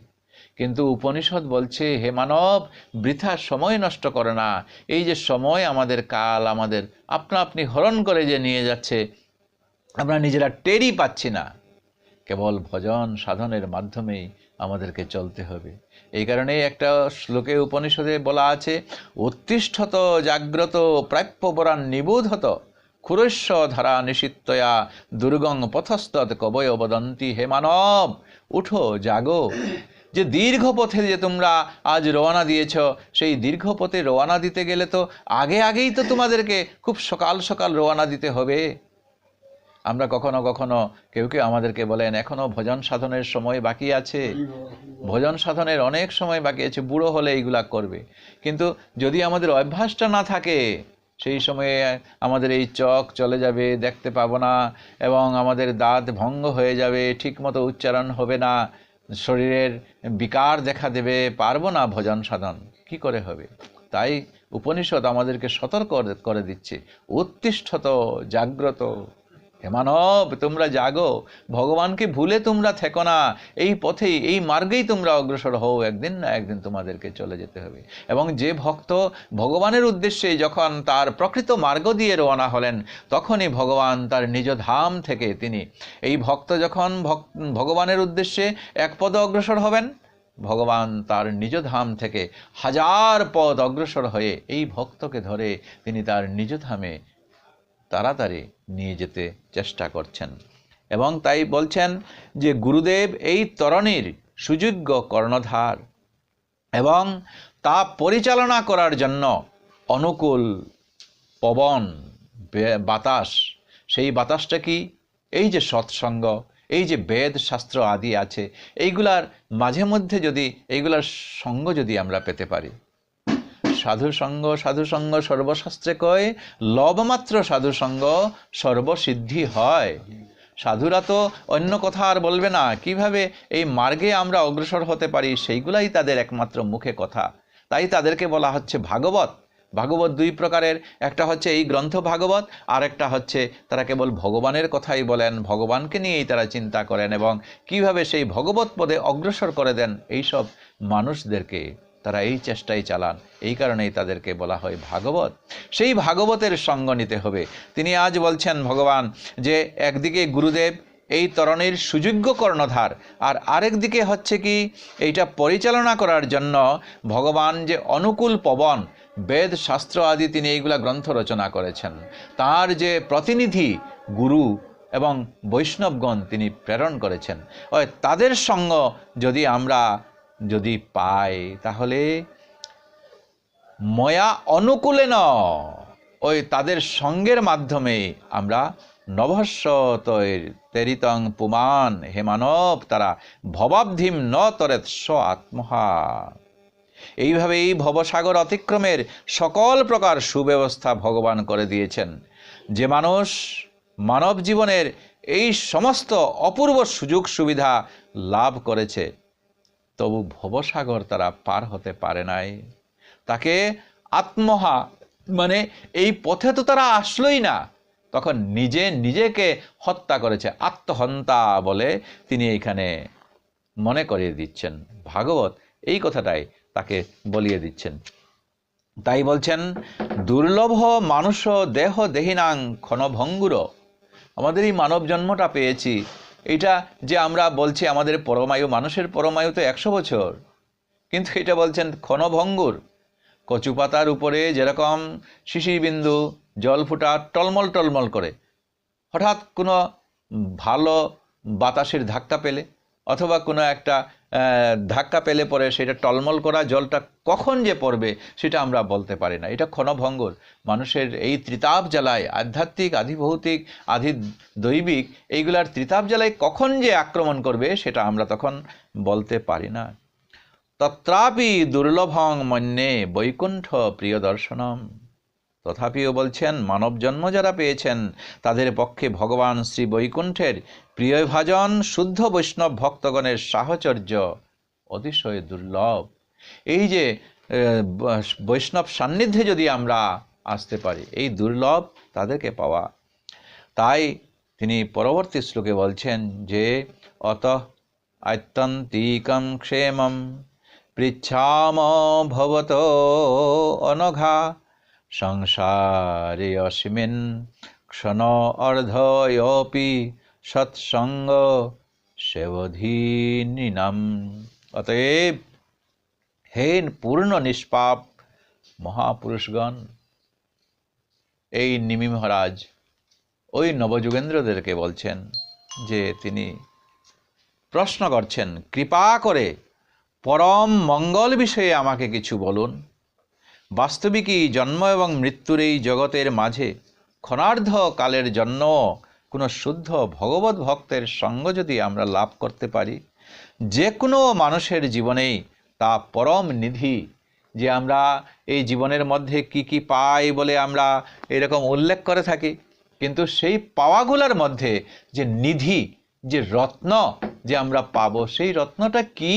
কিন্তু উপনিষদ বলছে, হে মানব, বৃথা সময় নষ্ট করে না। এই যে সময় আমাদের কাল আমাদের আপনা আপনি হরণ করে যে নিয়ে যাচ্ছে, আমরা নিজেরা টেরই পাচ্ছি না। কেবল ভজন সাধনের মাধ্যমেই আমাদেরকে চলতে হবে। এই কারণেই একটা শ্লোকে উপনিষদে বলা আছে, উত্তিষ্ঠত জাগ্রত প্রাপ্যপরাণ নিবোধত ক্ষুরস্য ধারা নিষিত্তয়া দুর্গং পথস্তৎ কবয় বদন্তি। হে মানব, উঠো, জাগো। যে দীর্ঘ পথে যে তোমরা আজ রওনা দিয়েছ, সেই দীর্ঘ পথে রওনা দিতে গেলে তো আগেই তো তোমাদেরকে খুব সকাল সকাল রওনা দিতে হবে। আমরা কখনো কখনো কেউ আমাদেরকে বলেন এখনো ভজন সাধনের সময় বাকি আছে, ভজন সাধনের অনেক সময় বাকি আছে, বুড়ো হলে এইগুলা করবে। কিন্তু যদি আমাদের অভ্যাসটা না থাকে, সেই সময়ে আমাদের এই চোখ চলে যাবে, দেখতে পাবো না, এবং আমাদের দাঁত ভঙ্গ হয়ে যাবে, ঠিকমতো উচ্চারণ হবে না, শরীরের বিকার দেখা দেবে, পারবো না ভজন সাধন, কি করে হবে? তাই উপনিষদ আমাদেরকে সতর্ক করে দিচ্ছে, উত্তিষ্ঠত জাগ্রত। হে মানব, তোমরা জাগো, ভগবানকে ভুলে তোমরা থেকো না, এই পথেই এই মার্গেই তোমরা অগ্রসর হও, একদিন না একদিন তোমাদেরকে চলে যেতে হবে। এবং যে ভক্ত ভগবানের উদ্দেশ্যে যখন তার প্রকৃত মার্গ দিয়ে রওনা হলেন, তখনই ভগবান তার নিজ ধাম থেকে তিনি, এই ভক্ত যখন ভগবানের উদ্দেশ্যে এক পদ অগ্রসর হবেন, ভগবান তার নিজ ধাম থেকে 1000 পদ অগ্রসর হয়ে এই ভক্তকে ধরে তিনি তার নিজ ধামে তাড়াতাড়ি নিয়ে যেতে চেষ্টা করছেন। এবং তাই বলছেন যে গুরুদেব এই তরণীর সুযোগ্য কর্ণধার, এবং তা পরিচালনা করার জন্য অনুকূল পবন, বাতাস। সেই বাতাসটা কি? এই যে সৎসঙ্গ, এই যে বেদ শাস্ত্র আদি আছে, এইগুলার মাঝে মধ্যে যদি এইগুলার সঙ্গ যদি আমরা পেতে পারি। সাধুসঙ্গ সাধুসঙ্গ সর্বশাস্ত্রে কয়, লবমাত্র সাধুসঙ্গ সর্বসিদ্ধি হয়। সাধুরা তো অন্য কথা আর বলবে না, কিভাবে এই মার্গে আমরা অগ্রসর হতে পারি সেইগুলাই তাদের একমাত্র মুখে কথা। তাই তাদেরকে বলা হচ্ছে ভাগবত। ভাগবত 2 প্রকারের, একটা হচ্ছে এই গ্রন্থ ভাগবত, আর একটা হচ্ছে তারা কেবল ভগবানের কথাই বলেন, ভগবানকে নিয়েই তারা চিন্তা করেন, এবং কিভাবে সেই ভগবত পদে অগ্রসর করে দেন এইসব মানুষদেরকে তারা এই চেষ্টাই চালান। এই কারণেই তাদেরকে বলা হয় ভাগবত। সেই ভাগবতের সঙ্গ নিতে হবে। তিনি আজ বলছেন ভগবান যে একদিকে গুরুদেব এই তরণীর সুযোগ্য কর্ণধার, আর আরেক দিকে হচ্ছে কি, এইটা পরিচালনা করার জন্য ভগবান যে অনুকূল পবন, বেদ শাস্ত্র আদি তিনি এইগুলা গ্রন্থ রচনা করেছেন, তার যে প্রতিনিধি গুরু এবং বৈষ্ণবগণ তিনি প্রেরণ করেছেন, ওই তাদের সঙ্গ আমরা যদি পাই, তাহলে ময়া অনুকূলে ন, ওই তাদের সঙ্গের মাধ্যমে আমরা নভস্য তেরিতং পুমান। হে মানব, তারা ভবাব্ধিম ন তরেৎ স্ব আত্মহা। এইভাবে এই ভবসাগর অতিক্রমের সকল প্রকার সুব্যবস্থা ভগবান করে দিয়েছেন। যে মানুষ মানব জীবনের এই সমস্ত অপূর্ব সুযোগ সুবিধা লাভ করেছে, তবু ভবসাগর তারা পার হতে পারে নাই। তাকে আত্মহা মানে এই পথে তো তারা আসলোই না, তখন নিজেকে হত্যা করেছে, আত্মহন্তা বলে তিনি এইখানে মনে করিয়ে দিচ্ছেন। ভাগবত এই কথাটাই তাকে বলিয়ে দিচ্ছেন। তাই বলছেন, দুর্লভ মানুষ দেহ দেহিনাং ক্ষণভঙ্গুর। আমাদের এই মানব জন্মটা পেয়েছি, এটা যে আমরা বলছি আমাদের পরমায়ু, মানুষের পরমায়ু তো 100 বছর, কিন্তু এটা বলছেন ক্ষণভঙ্গুর। কচু পাতার উপরে যেরকম শিশির বিন্দু জল ফুটা টলমল টলমল করে, হঠাৎ কোনো ভালো বাতাসের ধাক্কা পেলে অথবা কোনো একটা ধাক্কা পেলে পরে সেটা টলমল করা জলটা কখন যে পড়বে সেটা আমরা বলতে পারি না। এটা ক্ষণভঙ্গুর। মানুষের এই ত্রিতাপ জ্বালায়, আধ্যাত্মিক, আধিভৌতিক, আধি দৈবিক, এইগুলার ত্রিতাপ জ্বালায় কখন যে আক্রমণ করবে সেটা আমরা তখন বলতে পারি না। তত্রাপি দুর্লভং মন্যে বৈকুণ্ঠ প্রিয় দর্শনম। তথাপিও বলছেন, মানব জন্ম যারা পেয়েছেন তাদের পক্ষে ভগবান শ্রী বৈকুণ্ঠের প্রিয়ভাজন শুদ্ধ বৈষ্ণব ভক্তগণের সাহচর্য অতিশয় দুর্লভ। এই যে বৈষ্ণব সান্নিধ্যে যদি আমরা আসতে পারি, এই দুর্লভ তাদেরকে পাওয়া। তাই তিনি পরবর্তী শ্লোকে বলছেন যে অত আত্যন্তিকম ক্ষেমম পৃচ্ছাম ভবত অনঘা সংসারে অস্মিন ক্ষণ অর্ধয়োপি সৎসঙ্গ সেবধীনাম। অতএব হে পূর্ণ নিষ্পাপ মহাপুরুষগণ, এই নিমি মহারাজ ওই নবযুগেন্দ্রদেরকে বলছেন যে তিনি প্রশ্ন করছেন, কৃপা করে পরম মঙ্গল বিষয়ে আমাকে কিছু বলুন। বাস্তবিকই জন্ম এবং মৃত্যুর এই জগতের মাঝে ক্ষণার্ধ কালের জন্য কোনো শুদ্ধ ভগবত ভক্তের সঙ্গ যদি আমরা লাভ করতে পারি, যে কোনো মানুষের জীবনেই তা পরম নিধি। যে আমরা এই জীবনের মধ্যে কি কি পাই বলে আমরা এরকম উল্লেখ করে থাকি, কিন্তু সেই পাওয়াগুলোর মধ্যে যে নিধি, যে রত্ন যে আমরা পাবো, সেই রত্নটা কি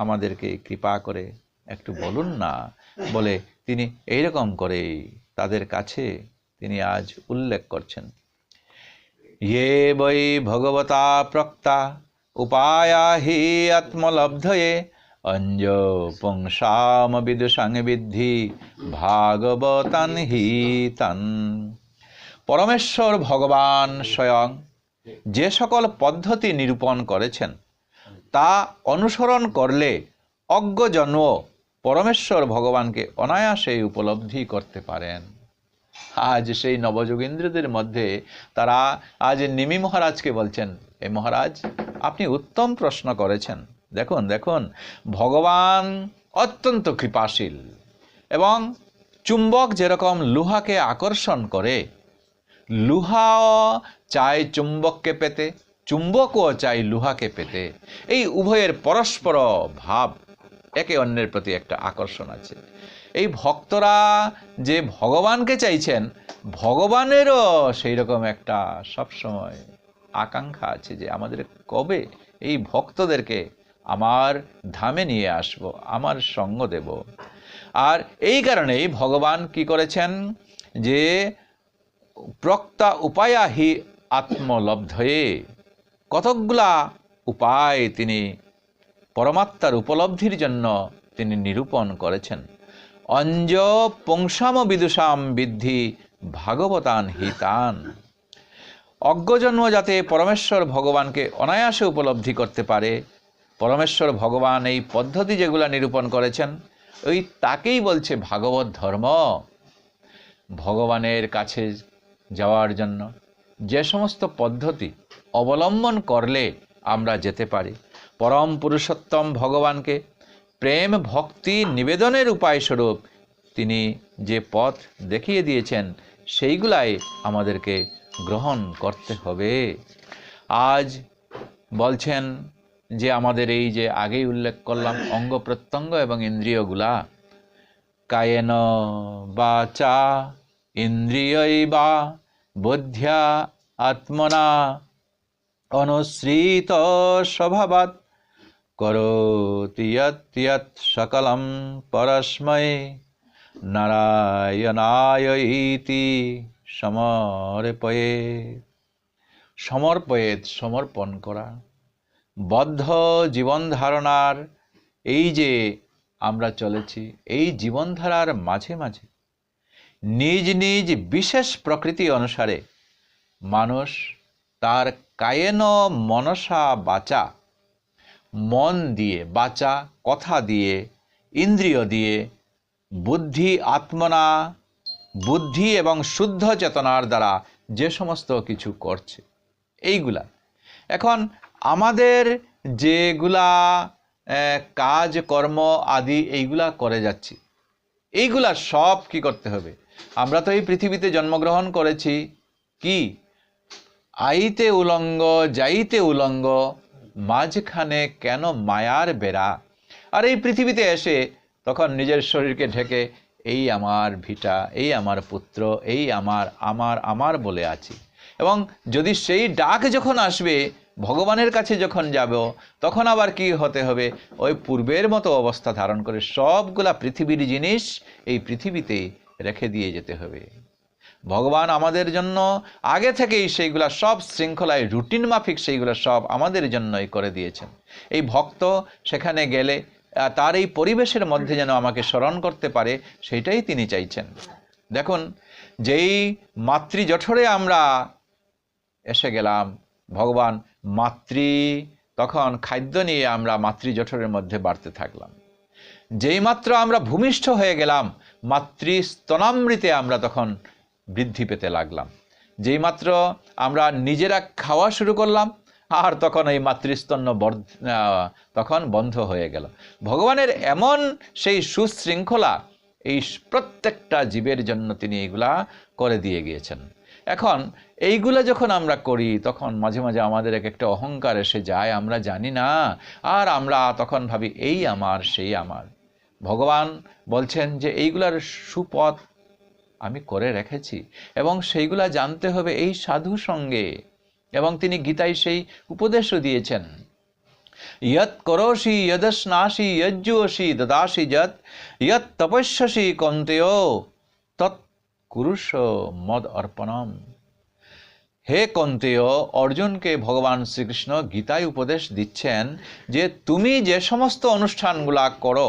আমাদেরকে কৃপা করে একটু বলুন না বলে তিনি এইরকম করে তাদের কাছে তিনি আজ উল্লেখ করছেন। ইয়ে বৈ ভগবতা প্রক্তা উপায়া হি আত্মলব্ধয়ে অঞ্জ পুংসাম বিদুষাং বিদ্ধি ভাগবতান হি তান। পরমেশ্বর ভগবান স্বয়ং যে সকল পদ্ধতি নিরূপণ করেছেন তা অনুসরণ করলে অজ্ঞজন্ম পরমেশ্বর ভগবানকে অনায়াসে উপলব্ধি করতে পারেন। আজ সেই নবযোগীন্দ্রদের মধ্যে তারা আজ নিমি মহারাজকে বলছেন, এই মহারাজ আপনি উত্তম প্রশ্ন করেছেন। দেখুন দেখুন, ভগবান অত্যন্ত কৃপাশীল, এবং চুম্বক যেরকম লোহাকে আকর্ষণ করে, লোহাও চায় চুম্বককে পেতে, চুম্বকও চাই লোহাকে পেতে। এই উভয়ের পরস্পর ভাব, একে অন্যের প্রতি একটা আকর্ষণ আছে। এই ভক্তরা যে ভগবানকে চাইছেন, ভগবানেরও সেই রকম একটা সবসময় আকাঙ্ক্ষা আছে যে আমাদের কবে এই ভক্তদেরকে আমার ধামে নিয়ে আসব, আমার সঙ্গ দেব। আর এই কারণেই ভগবান কি করেছেন যে প্রক্তা উপায়া হি আত্মলব্ধয়ে, কতকগুলা উপায় তিনি পরমাত্মার উপলব্ধির জন্য তিনি নিরূপণ করেছেন। অঞ্জ পুংসাম বিদুষাম বিদ্ধি ভাগবতান হিতান। অজ্ঞজন্ম যাতে পরমেশ্বর ভগবানকে অনায়াসে উপলব্ধি করতে পারে, পরমেশ্বর ভগবান এই পদ্ধতি যেগুলা নিরূপণ করেছেন, ওই তাকেই বলছে ভাগবত ধর্ম। ভগবানের কাছে যাওয়ার জন্য যে সমস্ত পদ্ধতি অবলম্বন করলে আমরা যেতে পারি, পরম পুরুষোত্তম ভগবানকে প্রেম ভক্তি নিবেদনের উপায় স্বরূপ তিনি যে পথ দেখিয়ে দিয়েছেন, সেইগুলাই আমাদেরকে গ্রহণ করতে হবে। আজ বলছেন যে আমাদের এই যে আগেই উল্লেখ করলাম অঙ্গ প্রত্যঙ্গ এবং ইন্দ্রিয়গুলা, কায়েন বাচা ইন্দ্রিয়ৈবা বুদ্ধ্যা আত্মনা অনুসৃত স্বভাবাৎ করোতি যৎ সকলম পরস্মৈ নারায়ণায় ইতি সমর্পয়েৎ। সমর্পয়েৎ সমর্পণ করা। বদ্ধ জীবন ধারণার এই যে আমরা চলেছি, এই জীবনধারার মাঝে মাঝে নিজ নিজ বিশেষ প্রকৃতি অনুসারে মানুষ তার কায়েন মনসা বাচা, মন দিয়ে, বাচা কথা দিয়ে, ইন্দ্রিয় দিয়ে, বুদ্ধি আত্মনা, বুদ্ধি এবং শুদ্ধ চেতনার দ্বারা যে সমস্ত কিছু করছে, এইগুলা এখন আমাদের যেগুলা কাজ কর্ম আদি এইগুলা করে যাচ্ছি, এইগুলা সব কি করতে হবে? আমরা তো এই পৃথিবীতে জন্মগ্রহণ করেছি কি আইতে উলঙ্গ যাইতে উলঙ্গ, মাঝখানে কেন মায়ার বেড়া। আর এই পৃথিবীতে এসে তখন নিজের শরীরকে ঢেকে এই আমার ভিটা, এই আমার পুত্র, এই আমার আমার আমার বলে আছি। এবং যদি সেই ডাক যখন আসবে, ভগবানের কাছে যখন যাব, তখন আবার কি হতে হবে? ওই পূর্বের মতো অবস্থা ধারণ করে সবগুলা পৃথিবীর জিনিস এই পৃথিবীতেই রেখে দিয়ে যেতে হবে। ভগবান আমাদের জন্য আগে থেকেই সেইগুলা সব শৃঙ্খলায় রুটিন মাফিক সেইগুলো সব আমাদের জন্যই করে দিয়েছেন। এই ভক্ত সেখানে গেলে তার এই পরিবেশের মধ্যে যেন আমাকে স্মরণ করতে পারে, সেটাই তিনি চাইছেন। দেখুন, যেই মাতৃ জঠরে আমরা এসে গেলাম, ভগবান মাতৃ তখন খাদ্য নিয়ে আমরা মাতৃজঠরের মধ্যে বাড়তে থাকলাম। যেই মাত্র আমরা ভূমিষ্ঠ হয়ে গেলাম, মাতৃস্তনামৃতে আমরা তখন বৃদ্ধি পেতে লাগলাম। যেই মাত্র আমরা নিজেরা খাওয়া শুরু করলাম, আর তখন এই মাতৃস্তন তখন বন্ধ হয়ে গেল। ভগবানের এমন সেই সুশৃঙ্খলা এই প্রত্যেকটা জীবের জন্য তিনি এইগুলা করে দিয়ে গিয়েছেন। এখন এইগুলা যখন আমরা করি, তখন মাঝে মাঝে আমাদের এক একটা অহংকার এসে যায়, আমরা জানি না, আর আমরা তখন ভাবি এই আমার সেই আমার। ভগবান বলছেন যে এইগুলার সুপথ আমি করে রেখেছি, এবং সেইগুলা জানতে হবে এই সাধু সঙ্গে। এবং তিনি গীতায় সেই উপদেশও দিয়েছেন, ইয়ৎ করোষি যদস্নাসি যজ্জুষি দদাসি যৎ ইয়ৎ তপস্যসি কন্তেয় তৎ কুরুষ মদ অর্পণম। হে কন্তেয়, অর্জুনকে ভগবান শ্রীকৃষ্ণ গীতায় উপদেশ দিচ্ছেন যে তুমি যে সমস্ত অনুষ্ঠানগুলা করো,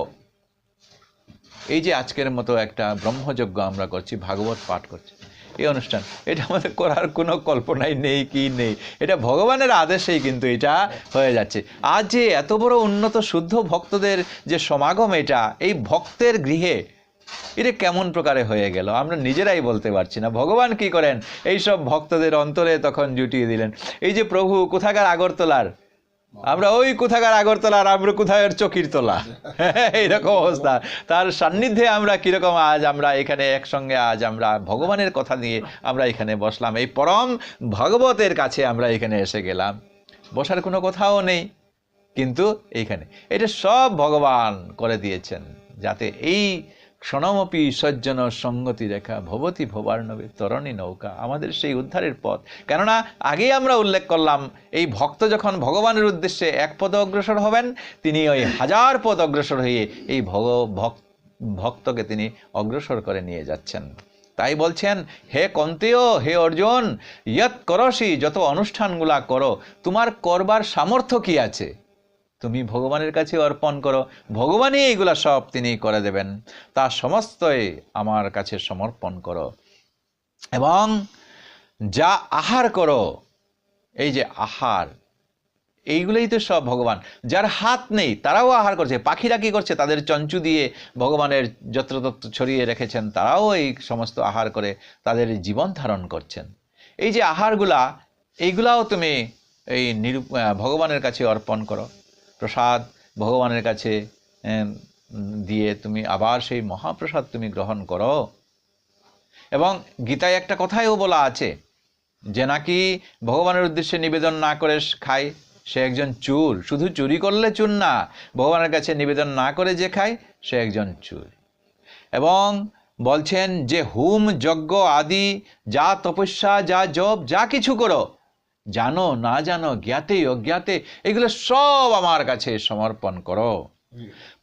এই যে আজকের মতো একটা ব্রহ্মযজ্ঞ আমরা করছি, ভাগবত পাঠ করছি, এই অনুষ্ঠান, এটা আমাদের করার কোনো কল্পনাই নেই কি নেই, এটা ভগবানের আদেশেই কিন্তু এটা হয়ে যাচ্ছে। আজ যে এত বড় উন্নত শুদ্ধ ভক্তদের যে সমাগম, এটা এই ভক্তের গৃহে এটা কেমন প্রকারে হয়ে গেল আমরা নিজেরাই বলতে পারছি না। ভগবান কি করেন, এই সব ভক্তদের অন্তরে তখন জুটিয়ে দিলেন। এই যে প্রভু কোথাকার আগরতলার, আমরা ওই কোথাকার আগরতলার, আমরা কোথায় চকির তোলা, এইরকম অবস্থা। তার সান্নিধ্যে আমরা কিরকম আজ আমরা এখানে একসঙ্গে, আজ আমরা ভগবানের কথা নিয়ে আমরা এখানে বসলাম, এই পরম ভগবতের কাছে আমরা এখানে এসে গেলাম। বসার কোনো কথাও নেই, কিন্তু এইখানে এটা সব ভগবান করে দিয়েছেন, যাতে এই ক্ষণমপি সজ্জন সঙ্গতি রেখা ভবতি ভবার্ণবে তরণী নৌকা, আমাদের সেই উদ্ধারের পথ। কেননা আগেই আমরা উল্লেখ করলাম, এই ভক্ত যখন ভগবানের উদ্দেশ্যে এক পদ অগ্রসর হবেন, তিনি ওই 1000 পদ অগ্রসর হয়ে এই ভক্তকে তিনি অগ্রসর করে নিয়ে যাচ্ছেন। তাই বলছেন, হে কন্তেয়, হে অর্জুন, ইয়ৎ করসি, যত অনুষ্ঠানগুলা করো, তোমার করবার সামর্থ্য কি আছে, তুমি ভগবানের কাছে অর্পণ করো, ভগবানই এইগুলা সব তিনি করে দেবেন। তা সমস্তই আমার কাছে সমর্পণ করো। এবং যা আহার করো, এই যে আহার, এইগুলোই তো সব ভগবান। যার হাত নেই তারাও আহার করছে। পাখিরা কি করছে, তাদের চঞ্চু দিয়ে ভগবানের যত্রতত্র ছড়িয়ে রেখেছেন, তারাও এই সমস্ত আহার করে তাদের জীবন ধারণ করছেন। এই যে আহারগুলা, এইগুলাও তুমি এই ভগবানের কাছে অর্পণ করো। প্রসাদ ভগবানের কাছে দিয়ে তুমি আবার সেই মহাপ্রসাদ তুমি গ্রহণ করো। এবং গীতায় একটা কথাইও বলা আছে যে নাকি ভগবানের উদ্দেশ্যে নিবেদন না করে খায় সে একজন চোর। শুধু চুরি করলে চোর না, ভগবানের কাছে নিবেদন না করে যে খায় সে একজন চোর। এবং বলছেন যে হোম যজ্ঞ আদি যা তপস্যা, যা জপ, যা কিছু করো, জানো না জানো, জ্ঞাতে অজ্ঞাতে, এগুলো সব আমার কাছে সমর্পণ করো।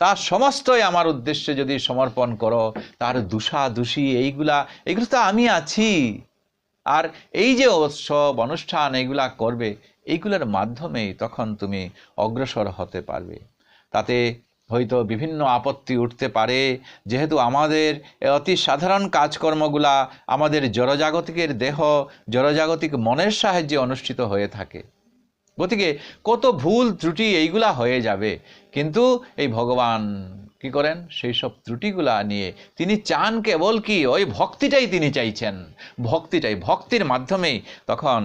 তার সমস্তই আমার উদ্দেশ্যে যদি সমর্পণ করো, তার দোষী এইগুলো তো আমি আছি। আর এই যে উৎসব অনুষ্ঠান এইগুলা করবে, এইগুলোর মাধ্যমেই তখন তুমি অগ্রসর হতে পারবে। তাতে হয়তো বিভিন্ন আপত্তি উঠতে পারে, যেহেতু আমাদের অতি সাধারণ কাজকর্মগুলা আমাদের জড়জাগতিকের দেহ, জড়জাগতিক মনের সাহায্যে অনুষ্ঠিত হয়ে থাকে। গতিকে কত ভুল ত্রুটি এইগুলা হয়ে যাবে, কিন্তু এই ভগবান কি করেন, সেই সব ত্রুটিগুলা নিয়ে তিনি চান কেবল কি, ওই ভক্তিটাই তিনি চাইছেন, ভক্তিটাই, ভক্তির মাধ্যমেই তখন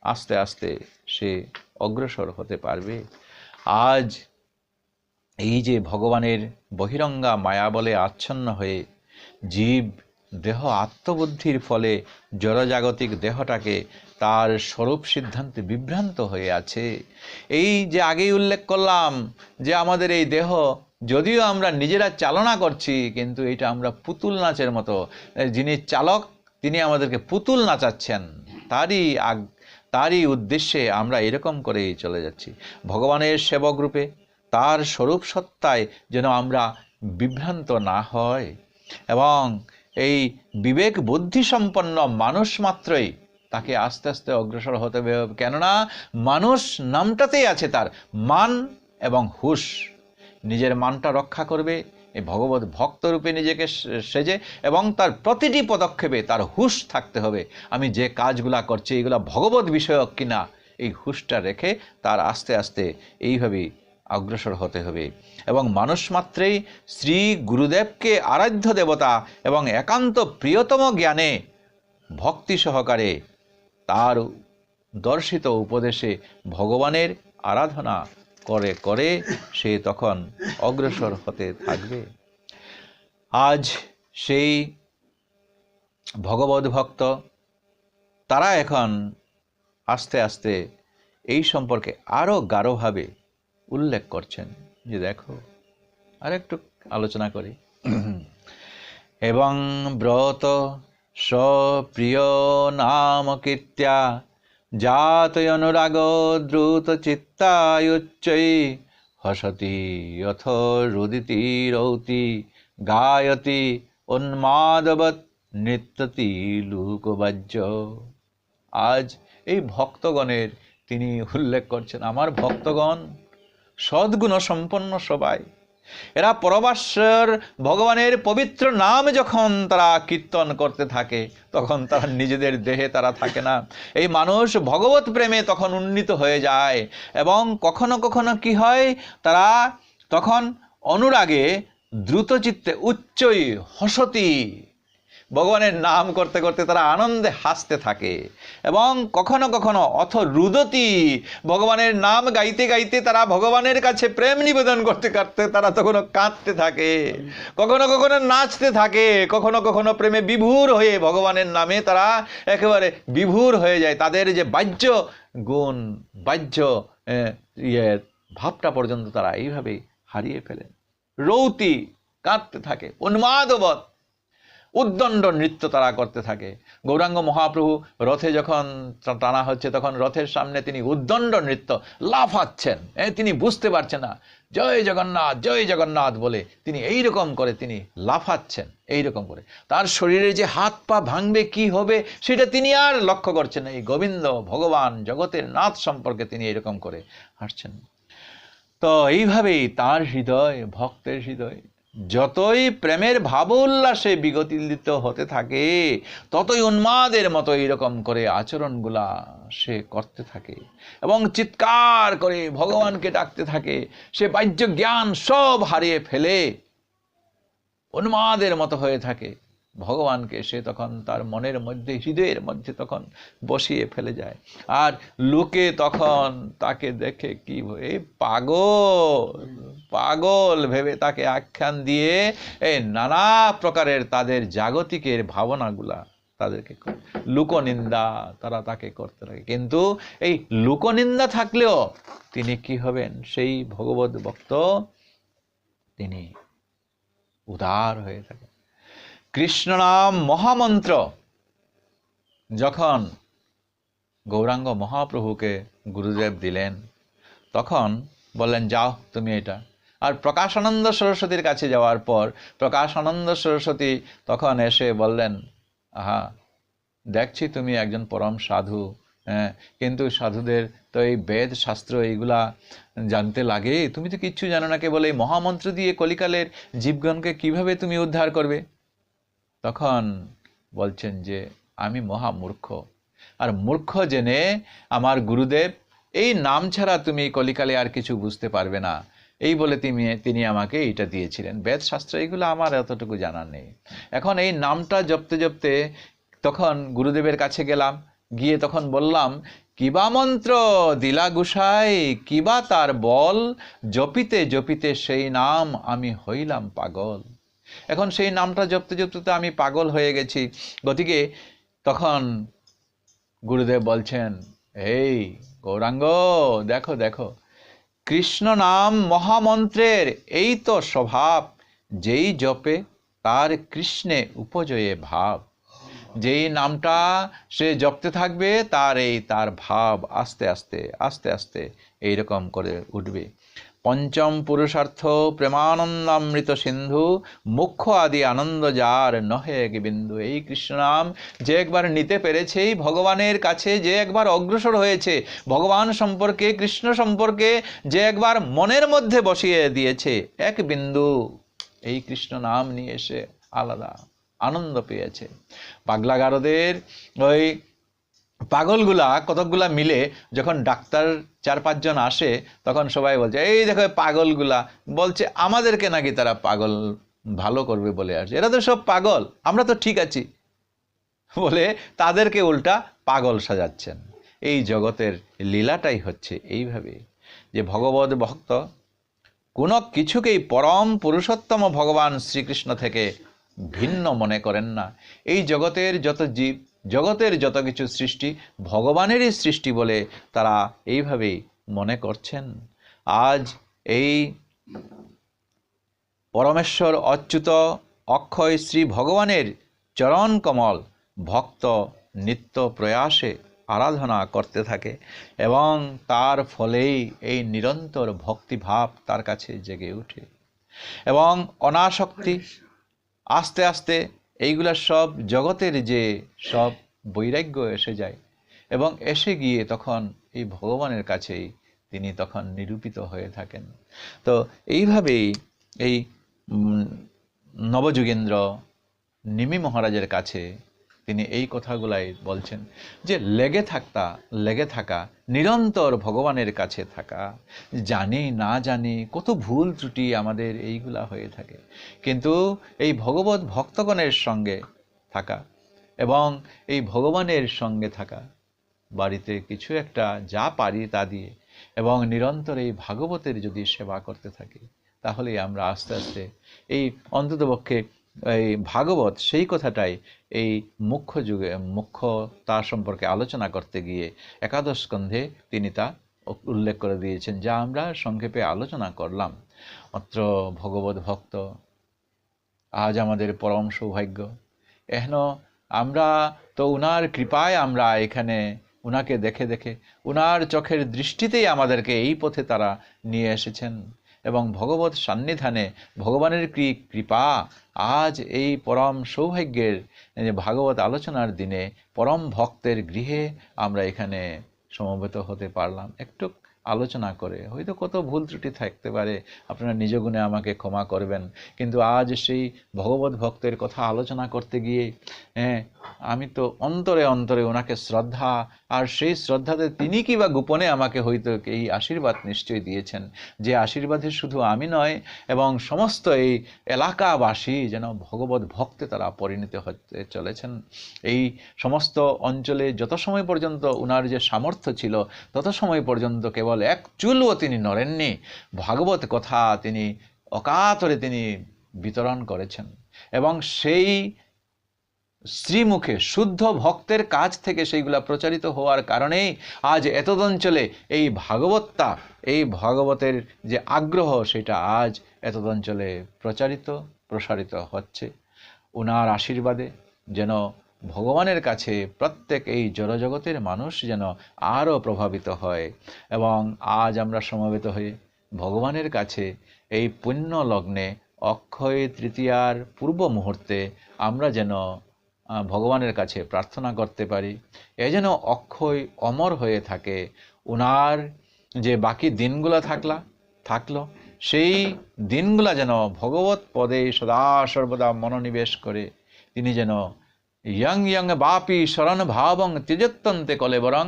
আস্তে আস্তে সে অগ্রসর হতে পারবে। আজ এই যে ভগবানের বহিরঙ্গা মায়া বলে আচ্ছন্ন হয়ে জীব দেহ আত্মবুদ্ধির ফলে জড়জাগতিক দেহটাকে তার স্বরূপ সিদ্ধান্তে বিভ্রান্ত হয়ে আছে। এই যে আগেই উল্লেখ করলাম যে আমাদের এই দেহ যদিও আমরা নিজেরা চালনা করছি, কিন্তু এটা আমরা পুতুল নাচের মতো, যিনি চালক তিনি আমাদেরকে পুতুল নাচাচ্ছেন, তারই উদ্দেশ্যে আমরা এরকম করেই চলে যাচ্ছি। ভগবানের সেবক রূপে তার স্বরূপ সত্তায় যেন আমরা বিভ্রান্ত না হয়, এবং এই বিবেক বুদ্ধি সম্পন্ন মানুষ মাত্রই তাকে আস্তে আস্তে অগ্রসর হতে হবে। কেননা মানুষ নামটাতেই আছে তার মান এবং হুশ। নিজের মানটা রক্ষা করবে এই ভগবত ভক্তরূপে নিজেকে সেজে, এবং তার প্রতিটি পদক্ষেপে তার হুশ থাকতে হবে। আমি যে কাজগুলা করছি এগুলা ভগবত বিষয়ক কিনা, এই হুঁশটা রেখে তার আস্তে আস্তে এইভাবেই অগ্রসর হতে হবে। এবং মানুষ মাত্রেই শ্রী গুরুদেবকে আরাধ্য দেবতা এবং একান্ত প্রিয়তম জ্ঞানে ভক্তি সহকারে তার দর্শিত উপদেশে ভগবানের আরাধনা করে করে সে তখন অগ্রসর হতে থাকবে। আজ সেই ভগবদ ভক্ত তারা এখন আস্তে আস্তে এই সম্পর্কে আরও গাঢ়ভাবে উল্লেখ করছেন যে দেখো, আর একটু আলোচনা করি। এবং ব্রত স্বপ্রিয় নাম কীর্ত্য়া জাত অনুরাগ দ্রুত চিত্তায়ুচ্চৈ হসতি অথ রুদিতি রৌতি গায়তি উন্মাদবৎ নৃত্যতি লোকবাজ্য। আজ এই ভক্তগণের তিনি উল্লেখ করছেন, আমার ভক্তগণ সদ্গুণ সম্পন্ন সবাই, এরা পরমেশ্বর ভগবানের পবিত্র নাম যখন তারা কীর্তন করতে থাকে তখন তারা নিজেদের দেহে তারা থাকে না। এই মানুষ ভগবত প্রেমে তখন উন্নীত হয়ে যায় এবং কখনো কখনো কি হয়, তারা তখন অনুরাগে দ্রুতচিত্তে উচ্চই হসতি, ভগবানের নাম করতে করতে তারা আনন্দে হাসতে থাকে। এবং কখনো কখনো অথ রুদতি, ভগবানের নাম গাইতে গাইতে তারা ভগবানের কাছে প্রেম নিবেদন করতে করতে তারা তখনও কাঁদতে থাকে, কখনো কখনো নাচতে থাকে, কখনো কখনো প্রেমে বিভোর হয়ে ভগবানের নামে তারা একেবারে বিভোর হয়ে যায়। তাদের যে বাহ্য গুণ, বাহ্য ভাবটা পর্যন্ত তারা এইভাবেই হারিয়ে ফেলেন। রৌতি, কাঁদতে থাকে। উন্মাদবৎ, উদ্দণ্ড নৃত্য তারা করতে থাকে। গৌরাঙ্গ মহাপ্রভু রথে যখন টানা হচ্ছে তখন রথের সামনে তিনি উদ্দণ্ড নৃত্য লাফাচ্ছেন, তিনি বুঝতে পারছেন না, জয় জগন্নাথ জয় জগন্নাথ বলে তিনি এইরকম করে তিনি লাফাচ্ছেন, এইরকম করে তার শরীরে যে হাত পা ভাঙবে, কি হবে সেটা তিনি আর লক্ষ্য করছেন। এই গোবিন্দ ভগবান জগতের নাথ সম্পর্কে তিনি এরকম করে হাসছেন। তো এইভাবেই তার হৃদয়, ভক্তের হৃদয় যতই প্রেমের ভাব উল্লাসে বিগতিত হতে থাকে ততই উন্মাদের মতো এইরকম করে আচরণগুলা সে করতে থাকে এবং চিৎকার করে ভগবানকে ডাকতে থাকে। সে বাহ্য জ্ঞান সব হারিয়ে ফেলে উন্মাদের মতো হয়ে থাকে। ভগবানকে সে তখন তার মনের মধ্যে, হৃদয়ের মধ্যে তখন বসিয়ে ফেলে যায়। আর লোকে তখন তাকে দেখে কি পাগল পাগল ভেবে তাকে আখ্যান দিয়ে এই নানা প্রকারের তাদের জাগতিকের ভাবনাগুলা তাদেরকে লোকনিন্দা তারা তাকে করতে লাগে। কিন্তু এই লোকনিন্দা থাকলেও তিনি কি হবেন, সেই ভগবত ভক্ত তিনি উদার হয়ে থাকেন। কৃষ্ণ নাম মহামন্ত্র যখন গৌরাঙ্গ মহাপ্রভুকে গুরুদেব দিলেন তখন বললেন, যাও তুমি এটা। আর প্রকাশানন্দ সরস্বতীর কাছে যাওয়ার পর প্রকাশানন্দ সরস্বতী তখন এসে বললেন, আহা, দেখছি তুমি একজন পরম সাধু, কিন্তু সাধুদের তো এই বেদ শাস্ত্র এইগুলা জানতে লাগে, তুমি তো কিচ্ছু জানো না, কেবল এই মহামন্ত্র দিয়ে কলিকালের জীবগণকে কিভাবে তুমি উদ্ধার করবে? তখন বলছেন যে আমি মহামূর্খ, আর মূর্খ জেনে আমার গুরুদেব এই নাম ছাড়া তুমি কলিকালে আর কিছু বুঝতে পারবে না, এই বলে তিনি আমাকে এইটা দিয়েছিলেন। বেদ শাস্ত্র এইগুলো আমার এতটুকু জানার নেই। এখন এই নামটা জপতে জপতে তখন গুরুদেবের কাছে গেলাম, গিয়ে তখন বললাম, কিবা মন্ত্র দিলা গুসাই, কিবা তার বল, জপিতে জপিতে সেই নাম আমি হইলাম পাগল। এখন সেই নামটা জপতে জপতে আমি পাগল হয়ে গেছি। গতিকে তখন গুরুদেব বলছেন, এই গৌরাঙ্গ, দেখো দেখো, কৃষ্ণ নাম মহামন্ত্রের এই তো স্বভাব, যেই জপে তার কৃষ্ণে উপজয়ে ভাব। যেই নামটা সে জপতে থাকবে তার ভাব আস্তে আস্তে আস্তে আস্তে এইরকম করে উঠবে। পঞ্চম পুরুষার্থ প্রেমানন্দামৃত সিন্ধু, মুখ্য আদি আনন্দ যার নহে এক বিন্দু। এই কৃষ্ণনাম যে একবার নিতে পেরেছে, এই ভগবানের কাছে যে একবার অগ্রসর হয়েছে, ভগবান সম্পর্কে, কৃষ্ণ সম্পর্কে যে একবার মনের মধ্যে বসিয়ে দিয়েছে এক বিন্দু, এই কৃষ্ণ নাম নিয়ে এসে আলাদা আনন্দ পেয়েছে। পাগলা গারদের ওই পাগলগুলা কতকগুলা মিলে যখন ডাক্তার 4-5 জন আসে, তখন সবাই বলছে এই দেখো পাগলগুলা বলছে আমাদেরকে নাকি তারা পাগল ভালো করবে বলে আসছে, এরা তো সব পাগল, আমরা তো ঠিক আছি বলে তাদেরকে উল্টা পাগল সাজাচ্ছেন। এই জগতের লীলাটাই হচ্ছে এইভাবে, যে ভগবত ভক্ত কোনো কিছুকেই পরম পুরুষোত্তম ভগবান শ্রীকৃষ্ণ থেকে ভিন্ন মনে করেন না। এই জগতের যত জীব, জগতের যত কিছু সৃষ্টি ভগবানেরই সৃষ্টি বলে তারা এইভাবেই মনে করছেন। আজ এই পরমেশ্বর অচ্যুত অক্ষয় শ্রী ভগবানের চরণ কমল ভক্ত নিত্য প্রয়াসে আরাধনা করতে থাকে এবং তার ফলেই এই নিরন্তর ভক্তিভাব তার কাছে জেগে ওঠে এবং অনাসক্তি আস্তে আস্তে এইগুলা সব জগতের যে সব বৈরাগ্য এসে যায় এবং এসে গিয়ে তখন এই ভগবানের কাছেই তিনি তখন নিরূপিত হয়ে থাকেন। তো এইভাবেই এই নবযুগেন্দ্র নিমি মহারাজের কাছে তিনি এই কথাগুলাই বলছেন যে লেগে থাকা নিরন্তর ভগবানের কাছে থাকা, জানি না জানি কত ভুল ত্রুটি আমাদের এইগুলা হয়ে থাকে, কিন্তু এই ভগবত ভক্তগণের সঙ্গে থাকা এবং এই ভগবানের সঙ্গে থাকা, বাড়িতে কিছু একটা যা পারি তা দিয়ে এবং নিরন্তর এই ভাগবতের যদি সেবা করতে থাকি, তাহলে আমরা আস্তে আস্তে এই অন্ততপক্ষে এই ভাগবত সেই কথাটাই এই মুখ্য তার সম্পর্কে আলোচনা করতে গিয়ে একাদশ স্কন্ধে তিনি তা উল্লেখ করে দিয়েছেন, যা আমরা সংক্ষেপে আলোচনা করলাম। মাত্র ভগবত ভক্ত আজ আমাদের পরম সৌভাগ্য। এখনো আমরা তো উনার কৃপায় আমরা এখানে উনাকে দেখে দেখে উনার চোখের দৃষ্টিতেই আমাদেরকে এই পথে তারা নিয়ে এসেছেন এবং ভগবত সান্নিধানে ভগবানের কৃপা আজ এই পরম সৌভাগ্যের ভাগবত আলোচনার দিনে পরম ভক্তের গৃহে আমরা এখানে সমবেত হতে পারলাম। একটু আলোচনা করে হয়তো কত ভুল ত্রুটি থাকতে পারে, আপনারা নিজ গুণে আমাকে ক্ষমা করবেন, কিন্তু আজ সেই ভগবত ভক্তের কথা আলোচনা করতে গিয়ে আমি তো অন্তরে অন্তরে ওনাকে শ্রদ্ধা, আর সেই শ্রদ্ধাতে তিনি কি বা গোপনে আমাকে হয়তো এই আশীর্বাদ নিশ্চয়ই দিয়েছেন, যে আশীর্বাদে শুধু আমি নয় এবং সমস্ত এই এলাকাবাসী যেন ভগবত ভক্তে তারা পরিণত হতে চলেছেন। এই সমস্ত অঞ্চলে যত সময় পর্যন্ত উনার যে সামর্থ্য ছিল তত সময় পর্যন্ত কেবল এক চুলও তিনি নড়েননি, ভাগবত কথা তিনি অকাতরে তিনি বিতরণ করেছেন এবং সেই শ্রীমুখে শুদ্ধ ভক্তের কাছ থেকে সেইগুলা প্রচারিত হওয়ার কারণেই আজ এতদ অঞ্চলে এই ভাগবতটা, এই ভাগবতের যে আগ্রহ সেটা আজ এতদ অঞ্চলে প্রসারিত হচ্ছে। উনার আশীর্বাদে যেন ভগবানের কাছে প্রত্যেক এই জড়জগতের মানুষ যেন আরও প্রভাবিত হয় এবং আজ আমরা সমবেত হয়ে ভগবানের কাছে এই পুণ্য লগ্নে অক্ষয় তৃতীয়ার পূর্ব মুহূর্তে আমরা যেন ভগবানের কাছে প্রার্থনা করতে পারি, এ যেন অক্ষয় অমর হয়ে থাকে। উনার যে বাকি দিনগুলো থাকলো সেই দিনগুলা যেন ভগবত পদে সদা সর্বদা মনোনিবেশ করে তিনি যেন ইয়ং বাপি শরণ ভাবং ত্যজত্যন্তে কলেবরং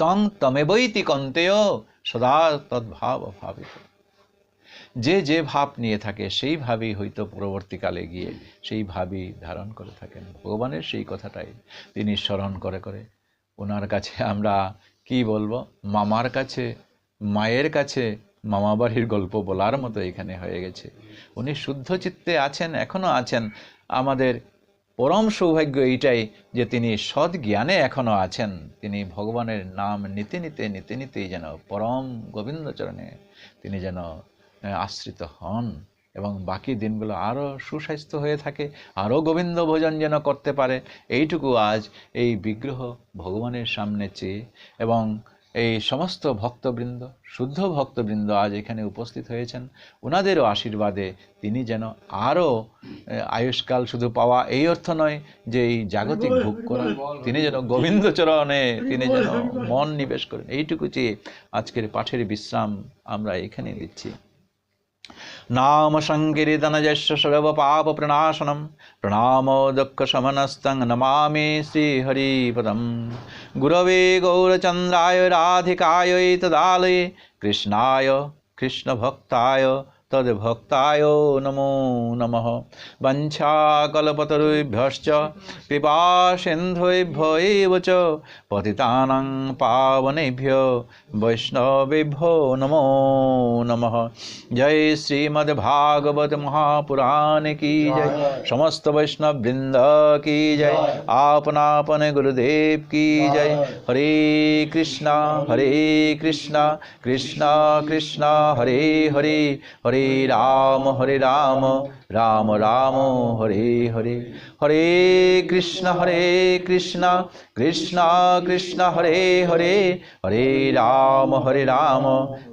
তং তমেবৈতি কন্তেয় সদা তদ্ভাব ভাবিত। যে ভাব নিয়ে থাকে সেই ভাবেই হয়তো পরবর্তীকালে গিয়ে সেই ভাবই ধারণ করে থাকেন। ভগবানের সেই কথাটাই তিনি স্মরণ করে করে ওনার কাছে আমরা কি বলবো, মামার কাছে মায়ের কাছে মামা বাড়ির গল্প বলার মতো এখানে হয়ে গেছে। উনি শুদ্ধ চিত্তে আছেন, এখনো আছেন। আমাদের পরম সৌভাগ্য এইটাই যে তিনি সৎ জ্ঞানে এখনো আছেন। তিনি ভগবানের নাম নিতে নিতেই যেন পরম গোবিন্দচরণে তিনি যেন আশ্রিত হন এবং বাকি দিনগুলো আরও সুস্বাস্থ্য হয়ে থাকে, আরও গোবিন্দ ভোজন যেন করতে পারে। এইটুকু আজ এই বিগ্রহ ভগবানের সামনে চেয়ে এবং এই সমস্ত ভক্তবৃন্দ, শুদ্ধ ভক্তবৃন্দ আজ এখানে উপস্থিত হয়েছেন, ওনাদেরও আশীর্বাদে তিনি যেন আরও আয়ুষ্কাল শুধু পাওয়া এই অর্থ নয় যে এই জাগতিক ভোগ করা, তিনি যেন গোবিন্দচরণে তিনি যেন মন নিবেশ করেন। এইটুকু চেয়ে আজকের পাঠের বিশ্রাম আমরা এখানে দিচ্ছি। नाम संकीर्तन यस्य सर्व पाप प्रणाशनम प्रणामो दुःख शमनस्तं नमामि श्री हरिपदम गुरवे गौरचंद्राय राधिकाय तदालये कृष्णाय कृष्ण भक्ताय तद्भक्ताय नमो नमः वंशाकल्पतरुभ्यश्च कृपा सिन्धुभ्यो एव च पतितानां पावनेभ्यो वैष्णवेभ्यो नमो नमः। जय श्रीमद्भागवत महापुराण की जय, समस्त वैष्णव वृंद की जय, आपना अपने गुरुदेव की जय। हरे कृष्णा कृष्णा कृष्णा हरे हरे, हरे राम राम राम हरे हरे। हरे कृष्णा कृष्णा कृष्णा हरे हरे, हरे राम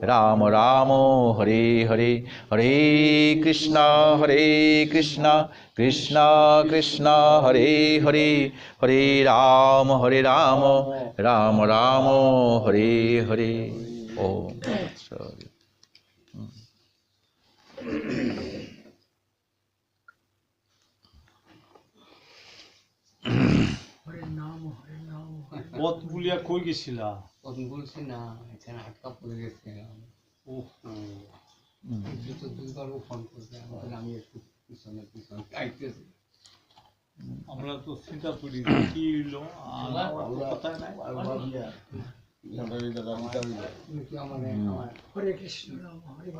राम राम हरे हरे। हरे कृष्णा कृष्णा कृष्णा हरे हरे, हरे राम राम राम हरे हरे। ओम तत्सत्। পথ বুলিয়া কই গেছিলা? পথ বলছি না, এখানে আটকা পড়ে গেছিলাম। ওহো, দুটো দুইবারও ফোন করছে, আমি একটু পিছনে আইতেছি। আমরা তো চিন্তা করি কি হইলো, কোথায় নাই হরে কৃষ্ণ হরে